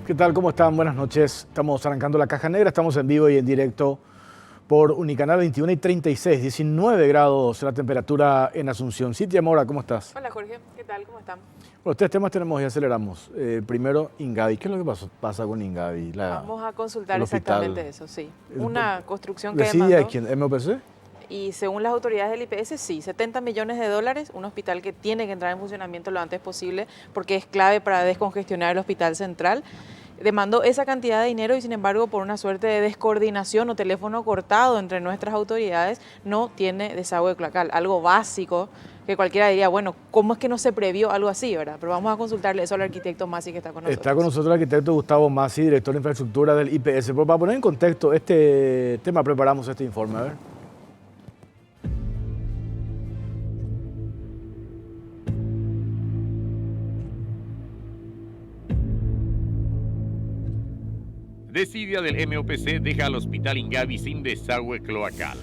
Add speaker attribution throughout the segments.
Speaker 1: ¿Qué tal? ¿Cómo están? Buenas noches. Estamos arrancando la Caja Negra, estamos en vivo y en directo por Unicanal 21:36, 19 grados la temperatura en Asunción. Cintia Mora, ¿cómo estás?
Speaker 2: Hola Jorge, ¿qué tal? ¿Cómo están?
Speaker 1: Bueno, tres temas tenemos y aceleramos. Primero, Ingavi. ¿Qué es lo que pasa con Ingavi?
Speaker 2: Vamos a consultar
Speaker 1: el hospital.
Speaker 2: exactamente eso, sí. Una construcción que
Speaker 1: ¿Decide
Speaker 2: demandó,
Speaker 1: quién? ¿MOPC?
Speaker 2: y según las autoridades del IPS, sí, 70 millones de dólares, un hospital que tiene que entrar en funcionamiento lo antes posible porque es clave para descongestionar el hospital central. Demandó esa cantidad de dinero y sin embargo por una suerte de descoordinación o teléfono cortado entre nuestras autoridades no tiene desagüe cloacal, algo básico que cualquiera diría, bueno, ¿cómo es que no se previó algo así, verdad? Pero vamos a consultarle eso al arquitecto Masi que está con nosotros.
Speaker 1: Está con nosotros el arquitecto Gustavo Masi, director de infraestructura del IPS. Para poner en contexto este tema, preparamos este informe. A ver.
Speaker 3: Desidia del MOPC deja al hospital Ingavi sin desagüe cloacal.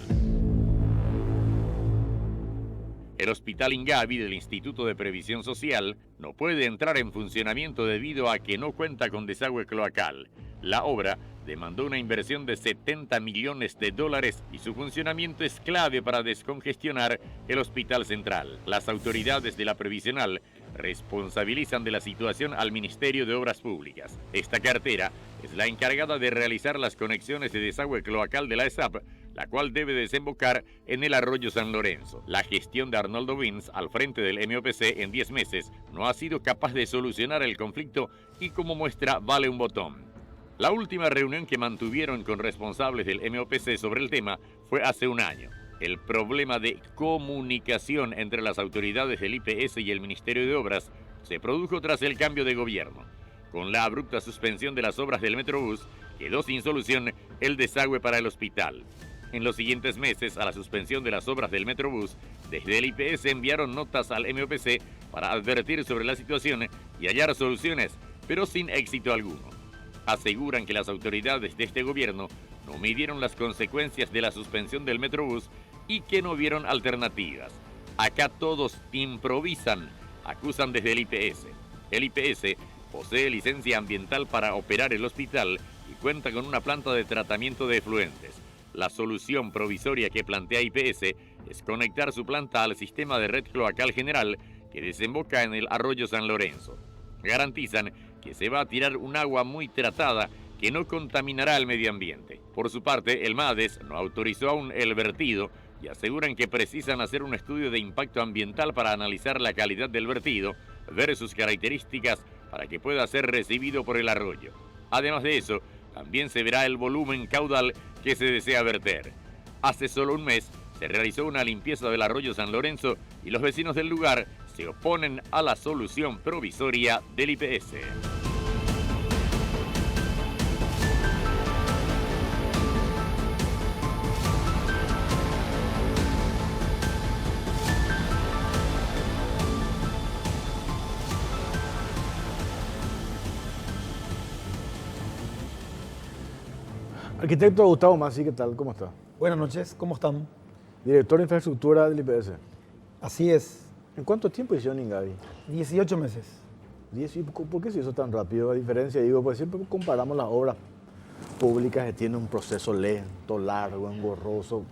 Speaker 3: El hospital Ingavi del Instituto de Previsión Social no puede entrar en funcionamiento debido a que no cuenta con desagüe cloacal. La obra demandó una inversión de 70 millones de dólares y su funcionamiento es clave para descongestionar el hospital central. Las autoridades de la previsional responsabilizan de la situación al Ministerio de Obras Públicas. Esta cartera es la encargada de realizar las conexiones de desagüe cloacal de la ESAP, la cual debe desembocar en el arroyo San Lorenzo. La gestión de Arnoldo Wins al frente del MOPC en 10 meses no ha sido capaz de solucionar el conflicto y como muestra vale un botón. La última reunión que mantuvieron con responsables del MOPC sobre el tema fue hace un año. El problema de comunicación entre las autoridades del IPS y el Ministerio de Obras se produjo tras el cambio de gobierno. Con la abrupta suspensión de las obras del Metrobús, quedó sin solución el desagüe para el hospital. En los siguientes meses, a la suspensión de las obras del Metrobús, desde el IPS enviaron notas al MOPC para advertir sobre la situación y hallar soluciones, pero sin éxito alguno. Aseguran que las autoridades de este gobierno no midieron las consecuencias de la suspensión del Metrobús y que no vieron alternativas. Acá todos improvisan, acusan desde el IPS. El IPS posee licencia ambiental para operar el hospital y cuenta con una planta de tratamiento de efluentes. La solución provisoria que plantea IPS es conectar su planta al sistema de red cloacal general que desemboca en el arroyo San Lorenzo. Garantizan que se va a tirar un agua muy tratada que no contaminará el medio ambiente. Por su parte, el MADES no autorizó aún el vertido y aseguran que precisan hacer un estudio de impacto ambiental para analizar la calidad del vertido, ver sus características para que pueda ser recibido por el arroyo. Además de eso, también se verá el volumen caudal que se desea verter. Hace solo un mes se realizó una limpieza del arroyo San Lorenzo y los vecinos del lugar se oponen a la solución provisoria del IPS.
Speaker 1: Arquitecto Gustavo Masi, ¿qué tal? ¿Cómo está?
Speaker 4: Buenas noches, ¿cómo están?
Speaker 1: Director de infraestructura del IPS.
Speaker 4: Así es,
Speaker 1: ¿En cuánto tiempo hicieron Ingavi?
Speaker 4: 18 meses.
Speaker 1: ¿Por qué se hizo tan rápido? A diferencia, digo, pues siempre comparamos las obras públicas que tienen un proceso lento, largo, engorroso.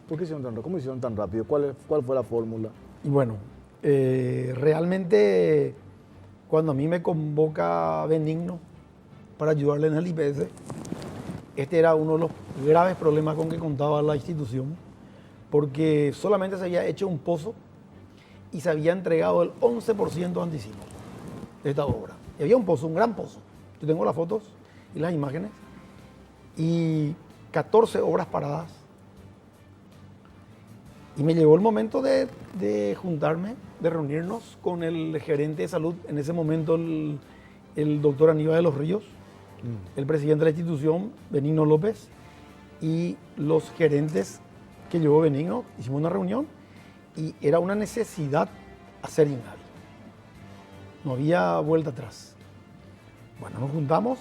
Speaker 1: ¿Por qué hicieron tan rápido? ¿Cómo hicieron tan rápido? ¿Cuál fue la fórmula?
Speaker 4: Y bueno, realmente cuando a mí me convoca Benigno para ayudarle en el IPS, este era uno de los graves problemas con que contaba la institución, porque solamente se había hecho un pozo y se había entregado el 11% de anticipo de esta obra. Y había un pozo, un gran pozo. Yo tengo las fotos y las imágenes. Y 14 obras paradas. Y me llegó el momento de juntarme, de reunirnos con el gerente de salud, en ese momento el doctor Aníbal de los Ríos, el presidente de la institución, Benigno López, y los gerentes que llevó Benigno. Hicimos una reunión y era una necesidad hacer Ingavi. No había vuelta atrás. Bueno, nos juntamos,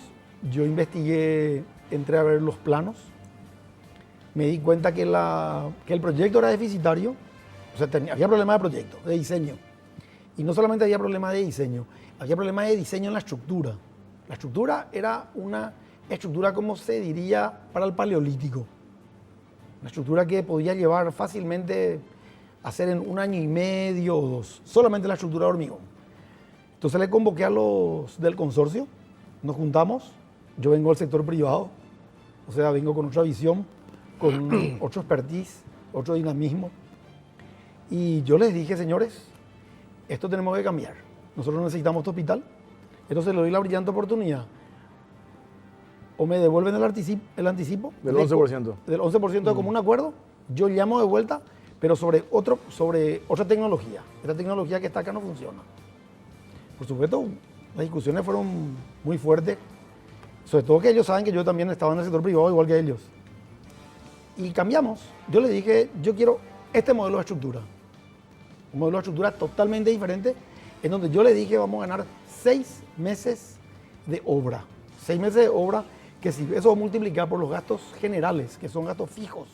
Speaker 4: yo investigué, entré a ver los planos, me di cuenta que el proyecto era deficitario, o sea, había problemas de proyecto, de diseño. Y no solamente había problemas de diseño, había problemas de diseño en la estructura. La estructura era una estructura, como se diría, para el paleolítico. Una estructura que podía llevar fácilmente a hacer en 1 año y medio o 2, solamente la estructura de hormigón. Entonces le convoqué a los del consorcio, nos juntamos, yo vengo del sector privado, o sea, vengo con otra visión, con otro expertise, otro dinamismo. Y yo les dije, señores, esto tenemos que cambiar. Nosotros necesitamos este hospital. Entonces le doy la brillante oportunidad. O me devuelven el anticipo
Speaker 1: Del 11%.
Speaker 4: Del 11% de común acuerdo. Yo llamo de vuelta, pero sobre otra tecnología. Esta tecnología que está acá no funciona. Por supuesto, las discusiones fueron muy fuertes. Sobre todo que ellos saben que yo también estaba en el sector privado, igual que ellos. Y cambiamos. Yo les dije, yo quiero este modelo de estructura. Un modelo de estructura totalmente diferente, en donde yo le dije, vamos a ganar 6 meses de obra. 6 meses de obra, que si eso multiplicar por los gastos generales, que son gastos fijos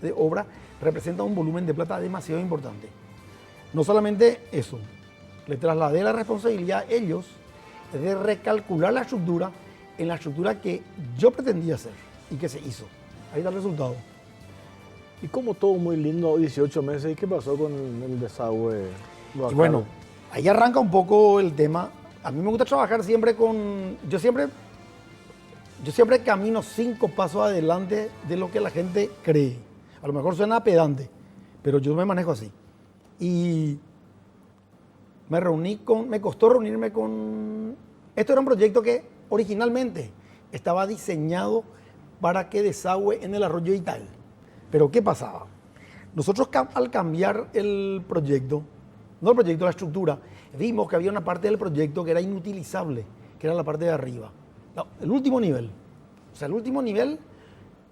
Speaker 4: de obra, representa un volumen de plata demasiado importante. No solamente eso, le trasladé la responsabilidad a ellos de recalcular la estructura en la estructura que yo pretendía hacer y que se hizo. Ahí está el resultado.
Speaker 1: Y como todo muy lindo, 18 meses, ¿y qué pasó con el desagüe local?
Speaker 4: Y bueno, ahí arranca un poco el tema. A mí me gusta trabajar siempre Yo siempre camino 5 pasos adelante de lo que la gente cree. A lo mejor suena pedante, pero yo me manejo así. Y me costó reunirme con... Esto era un proyecto que originalmente estaba diseñado para que desagüe en el arroyo Ital. Pero ¿qué pasaba? Nosotros al cambiar el proyecto, no el proyecto, la estructura, vimos que había una parte del proyecto que era inutilizable, que era la parte de arriba. No, el último nivel. O sea, el último nivel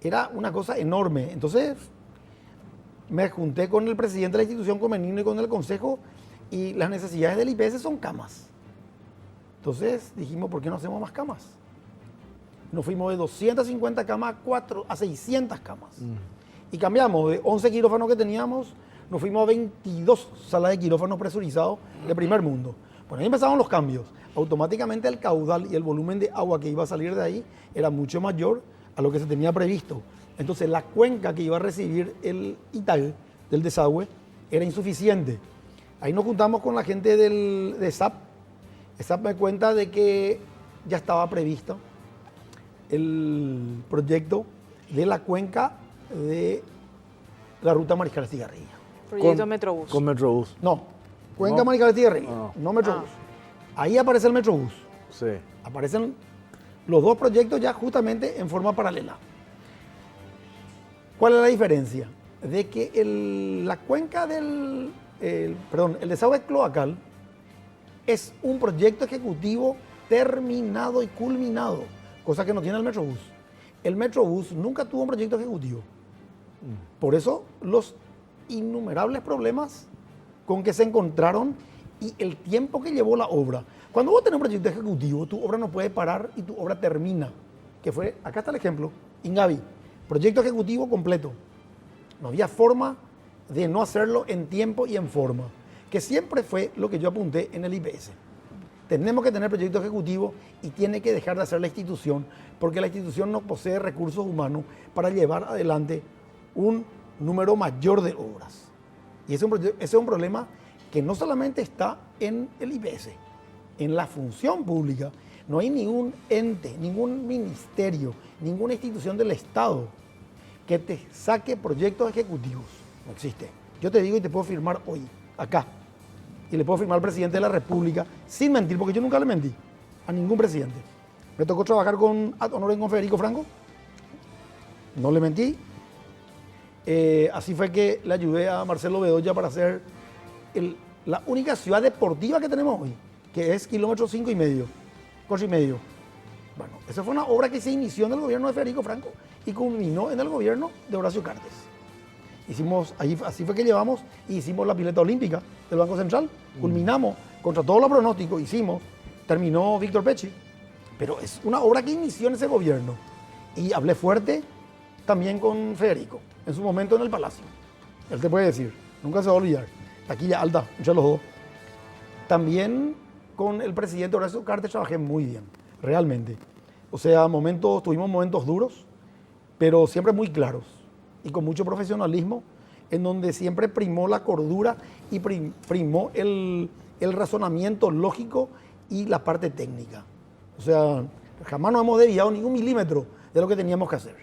Speaker 4: era una cosa enorme. Entonces, me junté con el presidente de la institución, con Benigno y con el consejo, y las necesidades del IPS son camas. Entonces dijimos, ¿por qué no hacemos más camas? Nos fuimos de 250 camas a 600 camas. Y cambiamos de 11 quirófanos que teníamos, nos fuimos a 22 salas de quirófanos presurizados de primer mundo. Bueno, ahí empezaron los cambios. Automáticamente el caudal y el volumen de agua que iba a salir de ahí era mucho mayor a lo que se tenía previsto. Entonces la cuenca que iba a recibir el Ital del desagüe era insuficiente. Ahí nos juntamos con la gente de SAP. SAP me cuenta de que ya estaba previsto el proyecto de la cuenca de la ruta Mariscal Estigarribia.
Speaker 2: Proyecto Metrobús.
Speaker 1: Con Metrobús.
Speaker 4: No, cuenca
Speaker 1: No.
Speaker 4: Mariscal Estigarribia,
Speaker 1: Ah.
Speaker 4: no Metrobús. Ahí aparece el Metrobús.
Speaker 1: Sí.
Speaker 4: Aparecen los dos proyectos ya justamente en forma paralela. ¿Cuál es la diferencia? De que la cuenca el desagüe cloacal es un proyecto ejecutivo terminado y culminado, cosa que no tiene el Metrobús. El Metrobús nunca tuvo un proyecto ejecutivo. Por eso los innumerables problemas con que se encontraron y el tiempo que llevó la obra. Cuando vos tenés un proyecto ejecutivo, tu obra no puede parar y tu obra termina. Acá está el ejemplo, Ingavi, proyecto ejecutivo completo. No había forma de no hacerlo en tiempo y en forma, que siempre fue lo que yo apunté en el IPS. Tenemos que tener proyecto ejecutivo y tiene que dejar de hacer la institución, porque la institución no posee recursos humanos para llevar adelante un número mayor de obras. Y ese es un problema que no solamente está en el IPS, en la función pública. No hay ningún ente, ningún ministerio, ninguna institución del Estado que te saque proyectos ejecutivos. No existe. Yo te digo y te puedo firmar hoy, acá. Y le puedo firmar al presidente de la República sin mentir, porque yo nunca le mentí a ningún presidente. Me tocó trabajar ad honorem con Federico Franco. No le mentí. Así fue que le ayudé a Marcelo Bedoya para hacer la única ciudad deportiva que tenemos hoy, que es kilómetro 5 y medio, 4 y medio. Bueno, esa fue una obra que se inició en el gobierno de Federico Franco y culminó en el gobierno de Horacio Cartes. Así fue que llevamos y hicimos la pileta olímpica del Banco Central. Culminamos, contra todos los pronósticos, terminó Víctor Pecci. Pero es una obra que inició en ese gobierno. Y hablé fuerte también con Federico, en su momento en el Palacio. Él te puede decir, nunca se va a olvidar. Taquilla alta, entre los dos. También con el presidente Horacio Cartes trabajé muy bien. realmente. O sea, tuvimos momentos duros, pero siempre muy claros y con mucho profesionalismo, en donde siempre primó la cordura y primó el razonamiento lógico y la parte técnica. O sea, jamás nos hemos desviado ni un milímetro de lo que teníamos que hacer.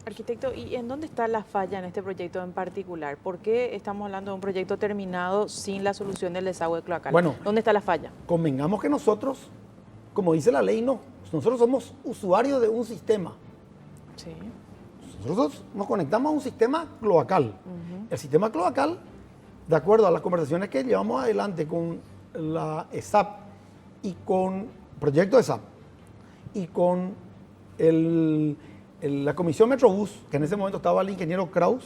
Speaker 2: Arquitecto, ¿y en dónde está la falla en este proyecto en particular? ¿Por qué estamos hablando de un proyecto terminado sin la solución del desagüe cloacal?
Speaker 4: Bueno,
Speaker 2: ¿dónde está la falla?
Speaker 4: Convengamos que nosotros, como dice la ley, nosotros somos usuarios de un sistema.
Speaker 2: Sí.
Speaker 4: Nosotros nos conectamos a un sistema cloacal. El sistema cloacal, de acuerdo a las conversaciones que llevamos adelante con la ESAP y con el proyecto ESAP y con la Comisión Metrobús, que en ese momento estaba el ingeniero Kraus,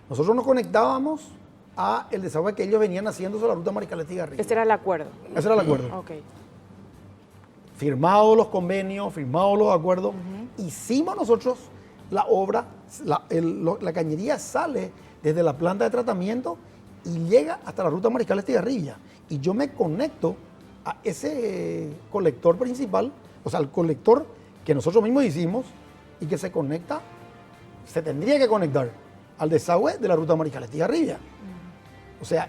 Speaker 4: nosotros nos conectábamos a el desagüe que ellos venían haciendo sobre la ruta Maricaleti-Garriga.
Speaker 2: Ese era el acuerdo.
Speaker 4: Ese era el acuerdo.
Speaker 2: Ok.
Speaker 4: Firmados los convenios, firmados los acuerdos, hicimos nosotros la obra, la cañería sale desde la planta de tratamiento y llega hasta la ruta Mariscal Estigarribia. Y yo me conecto a ese colector principal, o sea, el colector que nosotros mismos hicimos y que se conecta, se tendría que conectar al desagüe de la ruta Mariscal Estigarribia. O sea,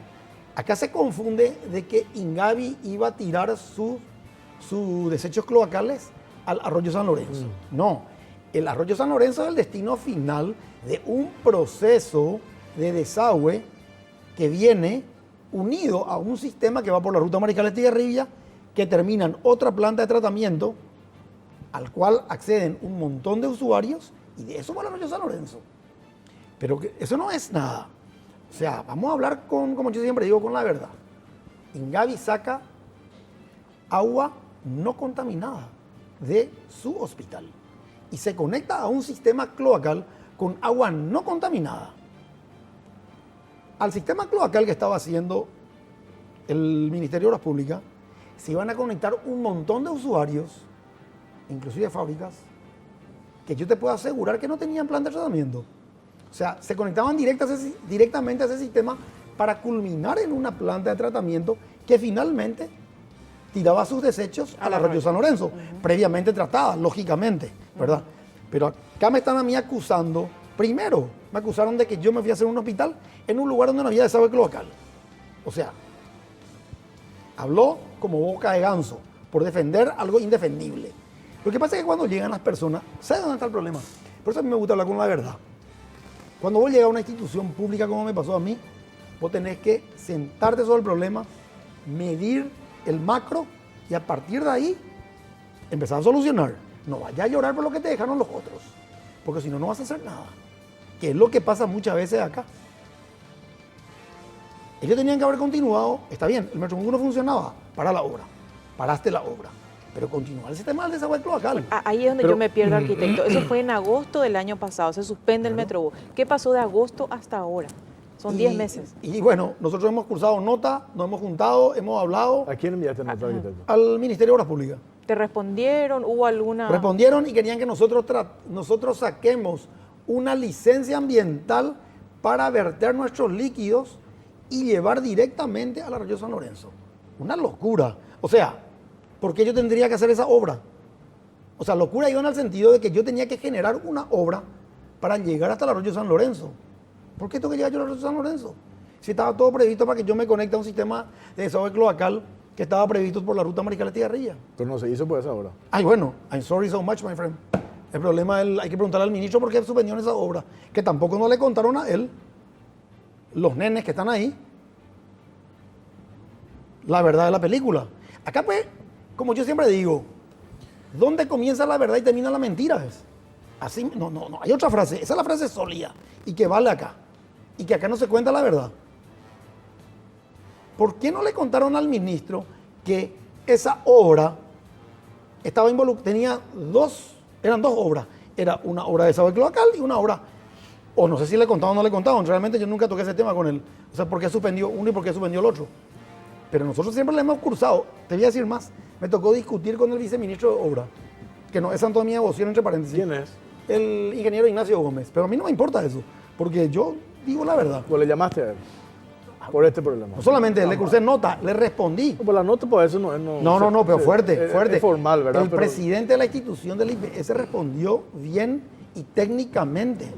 Speaker 4: acá se confunde de que Ingavi iba a tirar sus desechos cloacales al arroyo San Lorenzo. No, el arroyo San Lorenzo es el destino final de un proceso de desagüe que viene unido a un sistema que va por la ruta Mariscal Estigarribia, que termina en otra planta de tratamiento al cual acceden un montón de usuarios y de eso va el arroyo San Lorenzo. Pero eso no es nada. O sea, vamos a hablar como yo siempre digo, con la verdad. Ingavi saca agua no contaminada de su hospital y se conecta a un sistema cloacal con agua no contaminada. Al sistema cloacal que estaba haciendo el Ministerio de Obras Públicas se iban a conectar un montón de usuarios, inclusive fábricas, que yo te puedo asegurar que no tenían plan de tratamiento. O sea, se conectaban directamente a ese sistema para culminar en una planta de tratamiento que finalmente tiraba sus desechos al arroyo San Lorenzo, previamente tratada, lógicamente, ¿verdad? Pero acá me están a mí acusando, primero, me acusaron de que yo me fui a hacer un hospital en un lugar donde no había desagüe cloacal. O sea, habló como boca de ganso por defender algo indefendible. Lo que pasa es que cuando llegan las personas, ¿sabes dónde está el problema? Por eso a mí me gusta hablar con la verdad. Cuando vos llegas a una institución pública como me pasó a mí, vos tenés que sentarte sobre el problema, medir el macro y a partir de ahí empezar a solucionar. No vayas a llorar por lo que te dejaron los otros, porque si no, no vas a hacer nada. Que es lo que pasa muchas veces acá. Ellos tenían que haber continuado, está bien, el Metrobús no funcionaba, para la obra, paraste la obra, pero continúa el sistema del desagüe cloacal.
Speaker 2: Ahí es donde yo me pierdo, arquitecto. Eso fue en agosto del año pasado, se suspende el Metrobús. ¿Qué pasó de agosto hasta ahora? Son 10 meses.
Speaker 4: Y bueno, nosotros hemos cursado nota, nos hemos juntado, hemos hablado.
Speaker 1: ¿A quién enviaste nota, arquitecto?
Speaker 4: Al Ministerio de Obras Públicas.
Speaker 2: ¿Te respondieron? ¿Hubo alguna...?
Speaker 4: Respondieron y querían que nosotros saquemos una licencia ambiental para verter nuestros líquidos y llevar directamente al arroyo San Lorenzo. Una locura. O sea, ¿por qué yo tendría que hacer esa obra? O sea, locura iba en el sentido de que yo tenía que generar una obra para llegar hasta el arroyo San Lorenzo. ¿Por qué tengo que llegar yo al arroyo San Lorenzo? Si estaba todo previsto para que yo me conecte a un sistema de desagüe cloacal que estaba previsto por la ruta Mariscal Estigarribia.
Speaker 1: Pero no se hizo por esa obra.
Speaker 4: Ay, bueno, I'm sorry so much, my friend. El problema es, hay que preguntarle al ministro por qué suspendió esa obra, que tampoco no le contaron a él, los nenes que están ahí, la verdad de la película. Acá pues, como yo siempre digo, ¿dónde comienza la verdad y termina la mentira? Así, no, hay otra frase, esa es la frase sólida y que vale acá, y que acá no se cuenta la verdad. ¿Por qué no le contaron al ministro que esa obra estaba involucrada, eran dos obras, era una obra de desagüe cloacal y una obra, o no sé si le contaron o no le contaron, realmente yo nunca toqué ese tema con él, o sea, ¿por qué suspendió uno y por qué suspendió el otro? Pero nosotros siempre le hemos cursado, te voy a decir más, me tocó discutir con el viceministro de Obra, que no es santo de mi devoción, entre paréntesis.
Speaker 1: ¿Quién es?
Speaker 4: El ingeniero Ignacio Gómez, pero a mí no me importa eso, porque yo digo la verdad.
Speaker 1: ¿Vos le llamaste a él? por este problema.
Speaker 4: No solamente le cursé nota, le respondí.
Speaker 1: Por la nota, pues eso no es...
Speaker 4: No, pero fuerte, fuerte.
Speaker 1: Es formal, ¿verdad?
Speaker 4: El presidente de la institución del IPS respondió bien y técnicamente.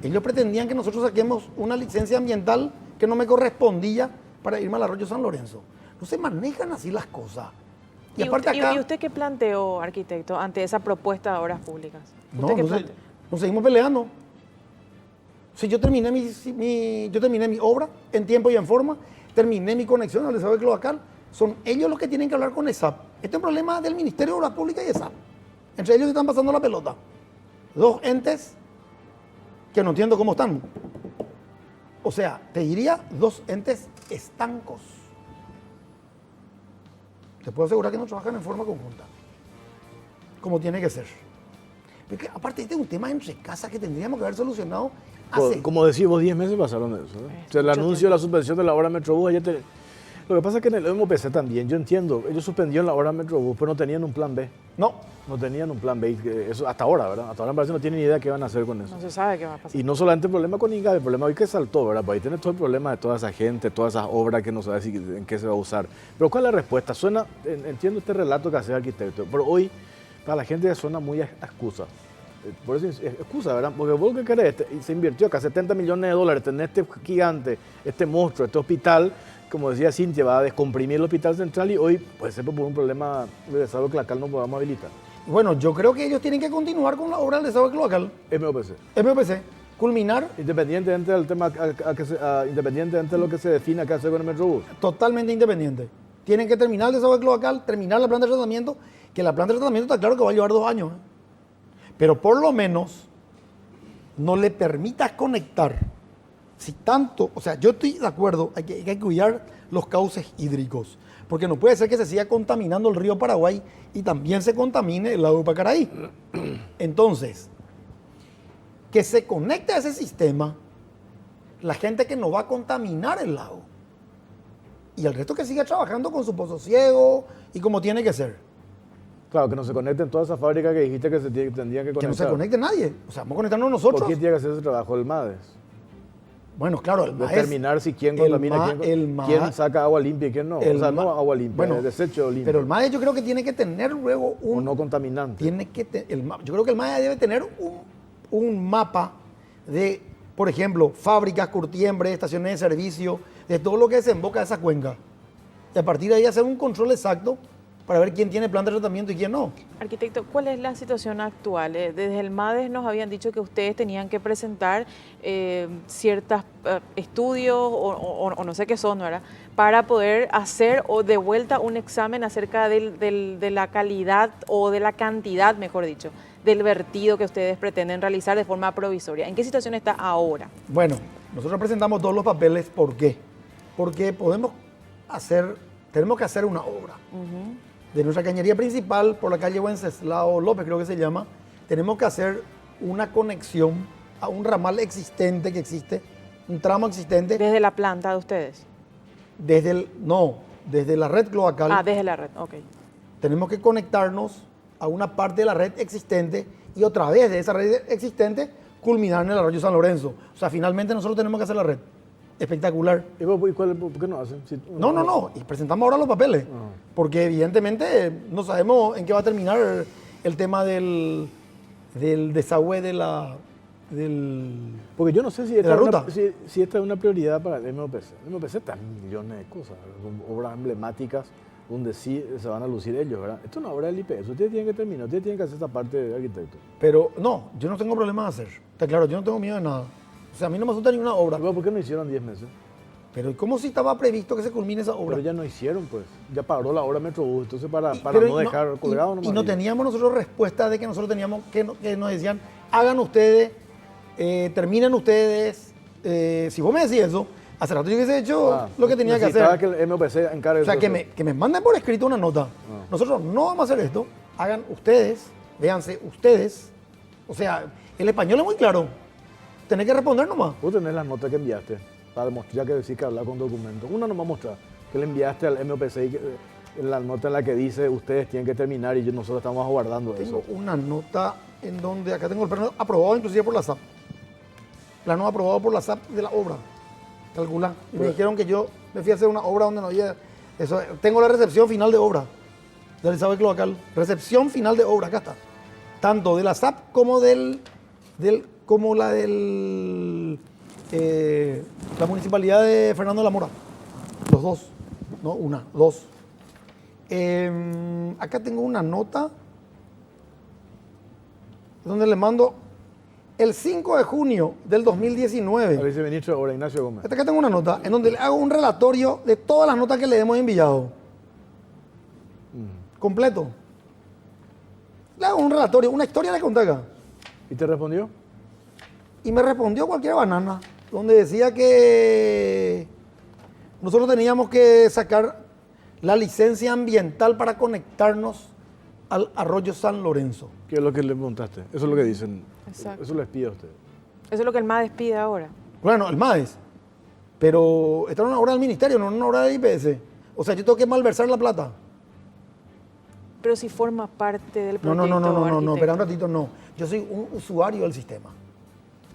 Speaker 4: Ellos pretendían que nosotros saquemos una licencia ambiental que no me correspondía para irme al Arroyo San Lorenzo. No se manejan así las cosas. Y aparte acá...
Speaker 2: ¿Y usted qué planteó, arquitecto, ante esa propuesta de obras públicas?
Speaker 4: No, nos seguimos peleando. Si yo terminé mi obra en tiempo y en forma, terminé mi conexión al desagüe cloacal, son ellos los que tienen que hablar con ESAP. Este es un problema del Ministerio de Obras Públicas y ESAP. Entre ellos se están pasando la pelota. Dos entes que no entiendo cómo están. O sea, te diría dos entes estancos. Te puedo asegurar que no trabajan en forma conjunta, como tiene que ser. Porque aparte este es un tema entre casas que tendríamos que haber solucionado hace...
Speaker 1: Como decís vos, 10 meses pasaron de eso. O sea, el anuncio de la suspensión de la obra Metrobús, lo que pasa es que en el MOPC también, yo entiendo, ellos suspendieron la obra Metrobús, pero no tenían un plan B. No tenían un plan B, eso hasta ahora, ¿verdad? Hasta ahora me parece que no tienen ni idea qué van a hacer con eso.
Speaker 2: No se sabe qué va a pasar.
Speaker 1: Y no solamente el problema con INGAVI, el problema hoy que saltó, ¿verdad? Pues ahí tienes todo el problema de toda esa gente, todas esas obras que no sabes en qué se va a usar. Pero ¿cuál es la respuesta? Entiendo este relato que hace el arquitecto, pero hoy para la gente suena muy a excusa. Por eso es excusa, ¿verdad? Porque vos qué querés, se invirtió acá 70 millones de dólares en este gigante, este monstruo, este hospital, como decía Cintia, va a descomprimir el hospital central y hoy, pues por un problema de desagüe cloacal no podamos habilitar.
Speaker 4: Bueno, yo creo que ellos tienen que continuar con la obra del desagüe cloacal. MOPC. Culminar.
Speaker 1: Independientemente del tema, independientemente de lo que se defina que hacer con el Metrobús.
Speaker 4: Totalmente independiente. Tienen que terminar el desagüe cloacal, terminar la planta de tratamiento, que la planta de tratamiento está claro que va a llevar 2 años. Pero por lo menos no le permitas conectar. Si tanto, o sea, yo estoy de acuerdo, hay que cuidar los cauces hídricos, porque no puede ser que se siga contaminando el río Paraguay y también se contamine el lago Pacaraí. Entonces, que se conecte a ese sistema la gente que no va a contaminar el lago y el resto que siga trabajando con su pozo ciego y como tiene que ser.
Speaker 1: Claro, que no se conecten todas esas fábricas que dijiste que tendrían que conectar.
Speaker 4: Que no se conecte nadie. O sea, vamos a conectarnos nosotros.
Speaker 1: ¿Por qué tiene que hacer ese trabajo el MADES?
Speaker 4: Bueno, claro, el MADES...
Speaker 1: Determinar si quién contamina, quién saca agua limpia y quién no. O sea, no agua limpia, bueno, desecho limpio.
Speaker 4: Pero el MADES yo creo que tiene que tener luego un...
Speaker 1: O no contaminante.
Speaker 4: Yo creo que el MADES debe tener un mapa de, por ejemplo, fábricas, curtiembres, estaciones de servicio, de todo lo que desemboca de esa cuenca. Y a partir de ahí hacer un control exacto para ver quién tiene plan de tratamiento y quién no.
Speaker 2: Arquitecto, ¿cuál es la situación actual? Desde el MADES nos habían dicho que ustedes tenían que presentar ciertos estudios o no sé qué son, ¿verdad? Para poder hacer o de vuelta un examen acerca de la calidad o de la cantidad, mejor dicho, del vertido que ustedes pretenden realizar de forma provisoria. ¿En qué situación está ahora?
Speaker 4: Bueno, nosotros presentamos todos los papeles. ¿Por qué? Porque tenemos que hacer una obra. De nuestra cañería principal, por la calle Wenceslao López, creo que se llama, tenemos que hacer una conexión a un ramal existente que existe, un tramo existente.
Speaker 2: ¿Desde la planta de ustedes?
Speaker 4: Desde la red cloacal.
Speaker 2: Ah, desde la red, ok.
Speaker 4: Tenemos que conectarnos a una parte de la red existente y otra vez de esa red existente culminar en el Arroyo San Lorenzo. O sea, finalmente nosotros tenemos que hacer la red. Espectacular.
Speaker 1: ¿Y por qué no hacen?
Speaker 4: No. Y presentamos ahora los papeles. Porque evidentemente no sabemos en qué va a terminar el tema del desagüe
Speaker 1: porque yo no sé si esta es una prioridad para el MOPC. El MOPC está en millones de cosas, son obras emblemáticas donde sí se van a lucir ellos, ¿verdad? Esto es una obra del IPS, ustedes tienen que terminar, ustedes tienen que hacer esta parte de arquitecto.
Speaker 4: Pero no, yo no tengo problema de hacer. Está claro, yo no tengo miedo de nada. O sea, a mí no me asusta ninguna obra.
Speaker 1: ¿Por qué no hicieron 10 meses?
Speaker 4: Pero ¿cómo si estaba previsto que se culmine esa obra?
Speaker 1: Pero ya no hicieron, pues. Ya paró la obra Metrobús, entonces para no dejar colgado nomás.
Speaker 4: Y no teníamos nosotros respuesta de que nosotros teníamos, que nos decían, hagan ustedes, terminen ustedes. Si vos me decís eso, hace rato yo hubiese hecho lo que tenía que hacer.
Speaker 1: Que el MOPC encargue.
Speaker 4: O sea, que me manden por escrito una nota. Nosotros no vamos a hacer esto, hagan ustedes, véanse ustedes. O sea, el español es muy claro. Tenés que responder nomás.
Speaker 1: Vos tenés las notas que enviaste para demostrar que decís que hablar con documentos. Una nomás mostrar que le enviaste al MOPC en la nota en la que dice ustedes tienen que terminar y nosotros estamos aguardando eso.
Speaker 4: Tengo una nota en donde acá tengo el plano aprobado inclusive por la SAP. Plano aprobado por la SAP de la obra. calcula. Y me dijeron que yo me fui a hacer una obra donde no había... Eso, tengo la recepción final de obra del desagüe cloacal. Recepción final de obra, acá está. Tanto de la SAP como como la del... la municipalidad de Fernando de la Mora. Los dos. No, dos. Acá tengo una nota donde le mando el 5 de junio del 2019.
Speaker 1: Al viceministro ahora, Ignacio Gómez.
Speaker 4: Acá tengo una nota en donde le hago un relatorio de todas las notas que le hemos enviado. Completo. Le hago un relatorio, una historia le conté acá.
Speaker 1: ¿Y te respondió?
Speaker 4: Y me respondió cualquier banana, donde decía que nosotros teníamos que sacar la licencia ambiental para conectarnos al arroyo San Lorenzo.
Speaker 1: ¿Qué es lo que le preguntaste? Eso es lo que dicen.
Speaker 2: Exacto.
Speaker 1: Eso les pide a usted.
Speaker 2: Eso es lo que el MADES pide ahora.
Speaker 4: Bueno, el MADES. Pero está en una obra del ministerio, no en una obra del IPS. O sea, yo tengo que malversar la plata.
Speaker 2: Pero si forma parte del
Speaker 4: No,
Speaker 2: proyecto.
Speaker 4: no, espera un ratito, no. Yo soy un usuario del sistema.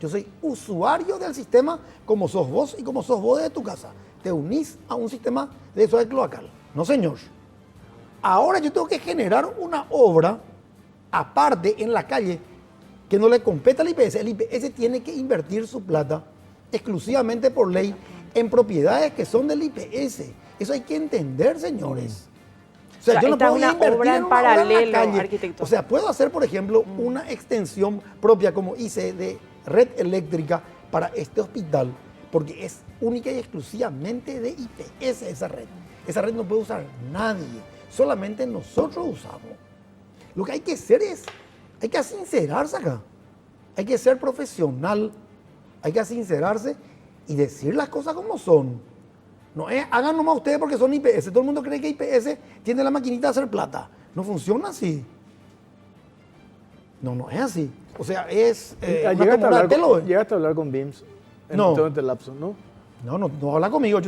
Speaker 4: Yo soy usuario del sistema como sos vos y como sos vos de tu casa. Te unís a un sistema de desagüe cloacal. No, señor. Ahora yo tengo que generar una obra aparte en la calle que no le compete al IPS. El IPS tiene que invertir su plata exclusivamente por ley en propiedades que son del IPS. Eso hay que entender, señores. O sea, yo no
Speaker 2: esta
Speaker 4: puedo
Speaker 2: es una
Speaker 4: invertir
Speaker 2: obra
Speaker 4: en
Speaker 2: en
Speaker 4: una obra en
Speaker 2: paralelo,
Speaker 4: la calle.
Speaker 2: arquitecto.
Speaker 4: O sea, puedo hacer, por ejemplo, una extensión propia, como hice, de red eléctrica para este hospital, porque es única y exclusivamente de IPS esa red. Esa red no puede usar nadie, solamente nosotros usamos. Lo que hay que hacer es, hay que sincerarse acá. Hay que ser profesional, hay que sincerarse y decir las cosas como son. No es, hagan nomás ustedes porque son IPS. Todo el mundo cree que IPS tiene la maquinita de hacer plata. No funciona así. No es así. O sea, es una
Speaker 1: ¿Llegaste,
Speaker 4: tomada de pelo.
Speaker 1: ¿Llegaste a hablar con BIMS en
Speaker 4: No.
Speaker 1: todo este lapso, no?
Speaker 4: No habla conmigo.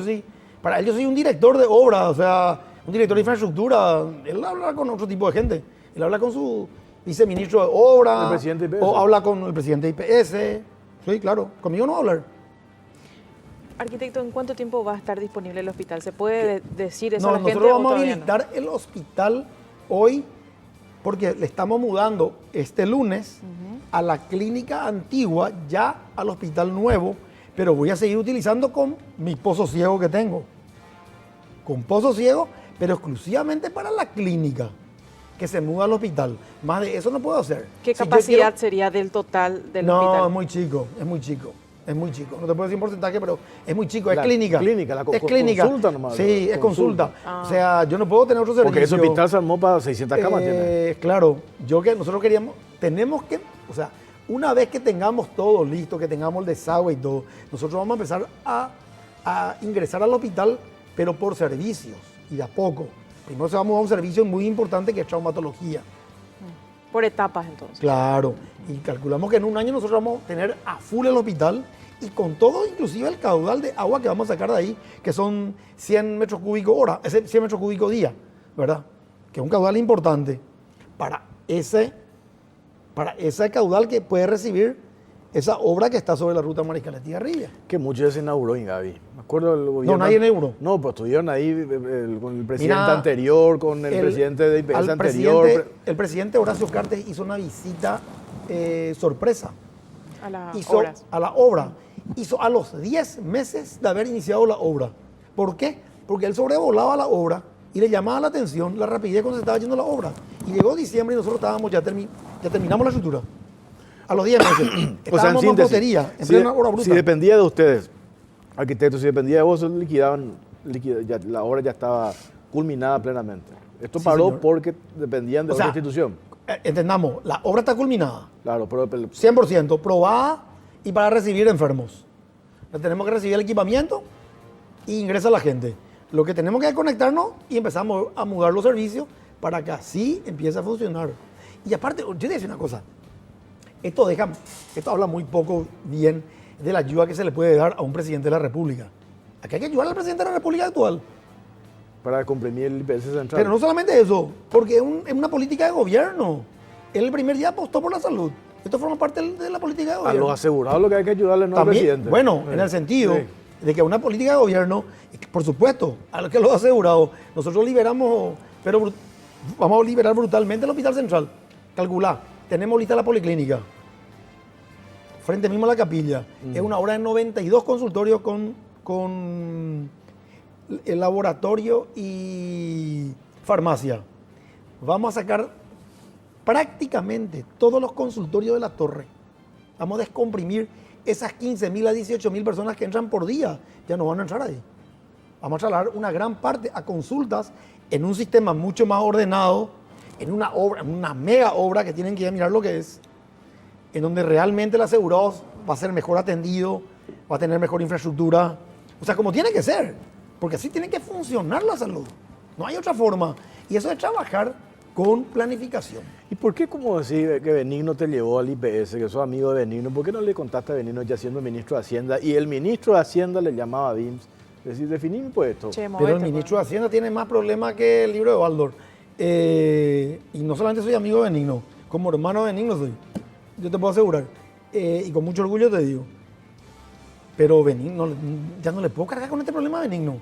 Speaker 4: Para él yo soy un director de obra, o sea, un director de infraestructura. Él habla con otro tipo de gente. Él habla con su viceministro de obra.
Speaker 1: El presidente de IPS.
Speaker 4: O habla con el presidente de IPS. Sí, claro. Conmigo no va a hablar.
Speaker 2: Arquitecto, ¿en cuánto tiempo va a estar disponible el hospital? ¿Se puede decir eso
Speaker 4: No,
Speaker 2: a la gente?
Speaker 4: nosotros
Speaker 2: o
Speaker 4: vamos a
Speaker 2: todavía no?
Speaker 4: habilitar el hospital hoy porque le estamos mudando este lunes a la clínica antigua, ya al hospital nuevo, pero voy a seguir utilizando con mi pozo ciego que tengo. Con pozo ciego, pero exclusivamente para la clínica que se muda al hospital. Más de eso no puedo hacer.
Speaker 2: ¿Qué
Speaker 4: Si yo
Speaker 2: capacidad
Speaker 4: quiero-
Speaker 2: sería del total del
Speaker 4: No,
Speaker 2: hospital?
Speaker 4: es muy chico, es muy chico. Es muy chico. No te puedo decir un porcentaje, pero es muy chico. Es
Speaker 1: La
Speaker 4: clínica.
Speaker 1: clínica, la
Speaker 4: es clínica.
Speaker 1: consulta nomás.
Speaker 4: Sí, es consulta.
Speaker 2: Ah.
Speaker 4: O sea, yo no puedo tener otro servicio.
Speaker 1: Porque ese hospital se armó para 600 camas. Tiene.
Speaker 4: Claro, nosotros queríamos, tenemos que, o sea, una vez que tengamos todo listo, que tengamos el desagüe y todo, nosotros vamos a empezar a ingresar al hospital, pero por servicios y de a poco. Primero se vamos a un servicio muy importante que es traumatología.
Speaker 2: Por etapas, entonces.
Speaker 4: Claro, y calculamos que en un año nosotros vamos a tener a full el hospital y con todo, inclusive el caudal de agua que vamos a sacar de ahí, que son 100 metros cúbicos hora, 100 metros cúbicos día, ¿verdad? Que es un caudal importante para ese caudal que puede recibir esa obra que está sobre la ruta Mariscal Estigarribia.
Speaker 1: Que mucho ya se inauguró en Gaby. Me acuerdo del gobierno.
Speaker 4: nadie inauguró.
Speaker 1: No, pues estuvieron ahí con el presidente
Speaker 4: Mira,
Speaker 1: anterior, con el presidente de IPS anterior.
Speaker 4: El presidente Horacio Cartes hizo una visita sorpresa.
Speaker 2: A las
Speaker 4: Hizo
Speaker 2: obras.
Speaker 4: a la obra. Hizo a los 10 meses de haber iniciado la obra. ¿Por qué? Porque él sobrevolaba la obra y le llamaba la atención la rapidez cuando se estaba yendo la obra. Y llegó diciembre y nosotros estábamos ya terminamos la estructura. A los 10 meses.
Speaker 1: O sea, en
Speaker 4: Estábamos en
Speaker 1: síntesis,
Speaker 4: mampostería, en
Speaker 1: si,
Speaker 4: plena obra bruta.
Speaker 1: si dependía de ustedes, arquitectos, si dependía de vos, la obra ya estaba culminada plenamente. Esto
Speaker 4: Sí,
Speaker 1: paró
Speaker 4: señor.
Speaker 1: porque dependían de
Speaker 4: O
Speaker 1: otra
Speaker 4: sea,
Speaker 1: institución.
Speaker 4: Entendamos, la obra está culminada.
Speaker 1: Claro, pero
Speaker 4: 100%, probada y para recibir enfermos. Tenemos que recibir el equipamiento y ingresa la gente. Lo que tenemos que es conectarnos y empezamos a mudar los servicios para que así empiece a funcionar. Y aparte, yo te voy a decir una cosa. Esto habla muy poco bien de la ayuda que se le puede dar a un presidente de la República. Aquí hay que ayudar al presidente de la República actual.
Speaker 1: para comprimir el IPS central.
Speaker 4: Pero no solamente eso, porque es una política de gobierno. Él el primer día apostó por la salud. Esto forma parte de la política de
Speaker 1: A
Speaker 4: gobierno.
Speaker 1: los asegurados lo que hay que ayudarles no al
Speaker 4: También,
Speaker 1: presidente.
Speaker 4: bueno,
Speaker 1: Sí.
Speaker 4: en el sentido
Speaker 1: Sí.
Speaker 4: de que una política de gobierno, por supuesto, a lo que lo ha asegurado, nosotros liberamos, pero vamos a liberar brutalmente el Hospital Central. Calculá, tenemos lista la policlínica, frente mismo a la capilla. Es una obra de 92 consultorios con el laboratorio y farmacia. Vamos a sacar prácticamente todos los consultorios de la torre. Vamos a descomprimir esas 15.000 a 18.000 personas que entran por día. Ya no van a entrar ahí. Vamos a trasladar una gran parte a consultas en un sistema mucho más ordenado, en una obra, en una mega obra que tienen que ir a mirar lo que es, en donde realmente el asegurado va a ser mejor atendido, va a tener mejor infraestructura. O sea, como tiene que ser, porque así tiene que funcionar la salud. No hay otra forma. Y eso es trabajar con planificación.
Speaker 1: ¿Y por qué, como decís, que Benigno te llevó al IPS, que sos amigo de Benigno? ¿Por qué no le contaste a Benigno ya siendo ministro de Hacienda y el ministro de Hacienda le llamaba a BIMS? Decir, definime pues esto.
Speaker 2: Che,
Speaker 4: Pero
Speaker 2: movete,
Speaker 4: el ministro de Hacienda tiene más problemas que el libro de Baldor. Y no solamente soy amigo de Benigno, como hermano de Benigno soy. Yo te puedo asegurar. Y con mucho orgullo te digo. Pero Benigno, ya no le puedo cargar con este problema a Benigno.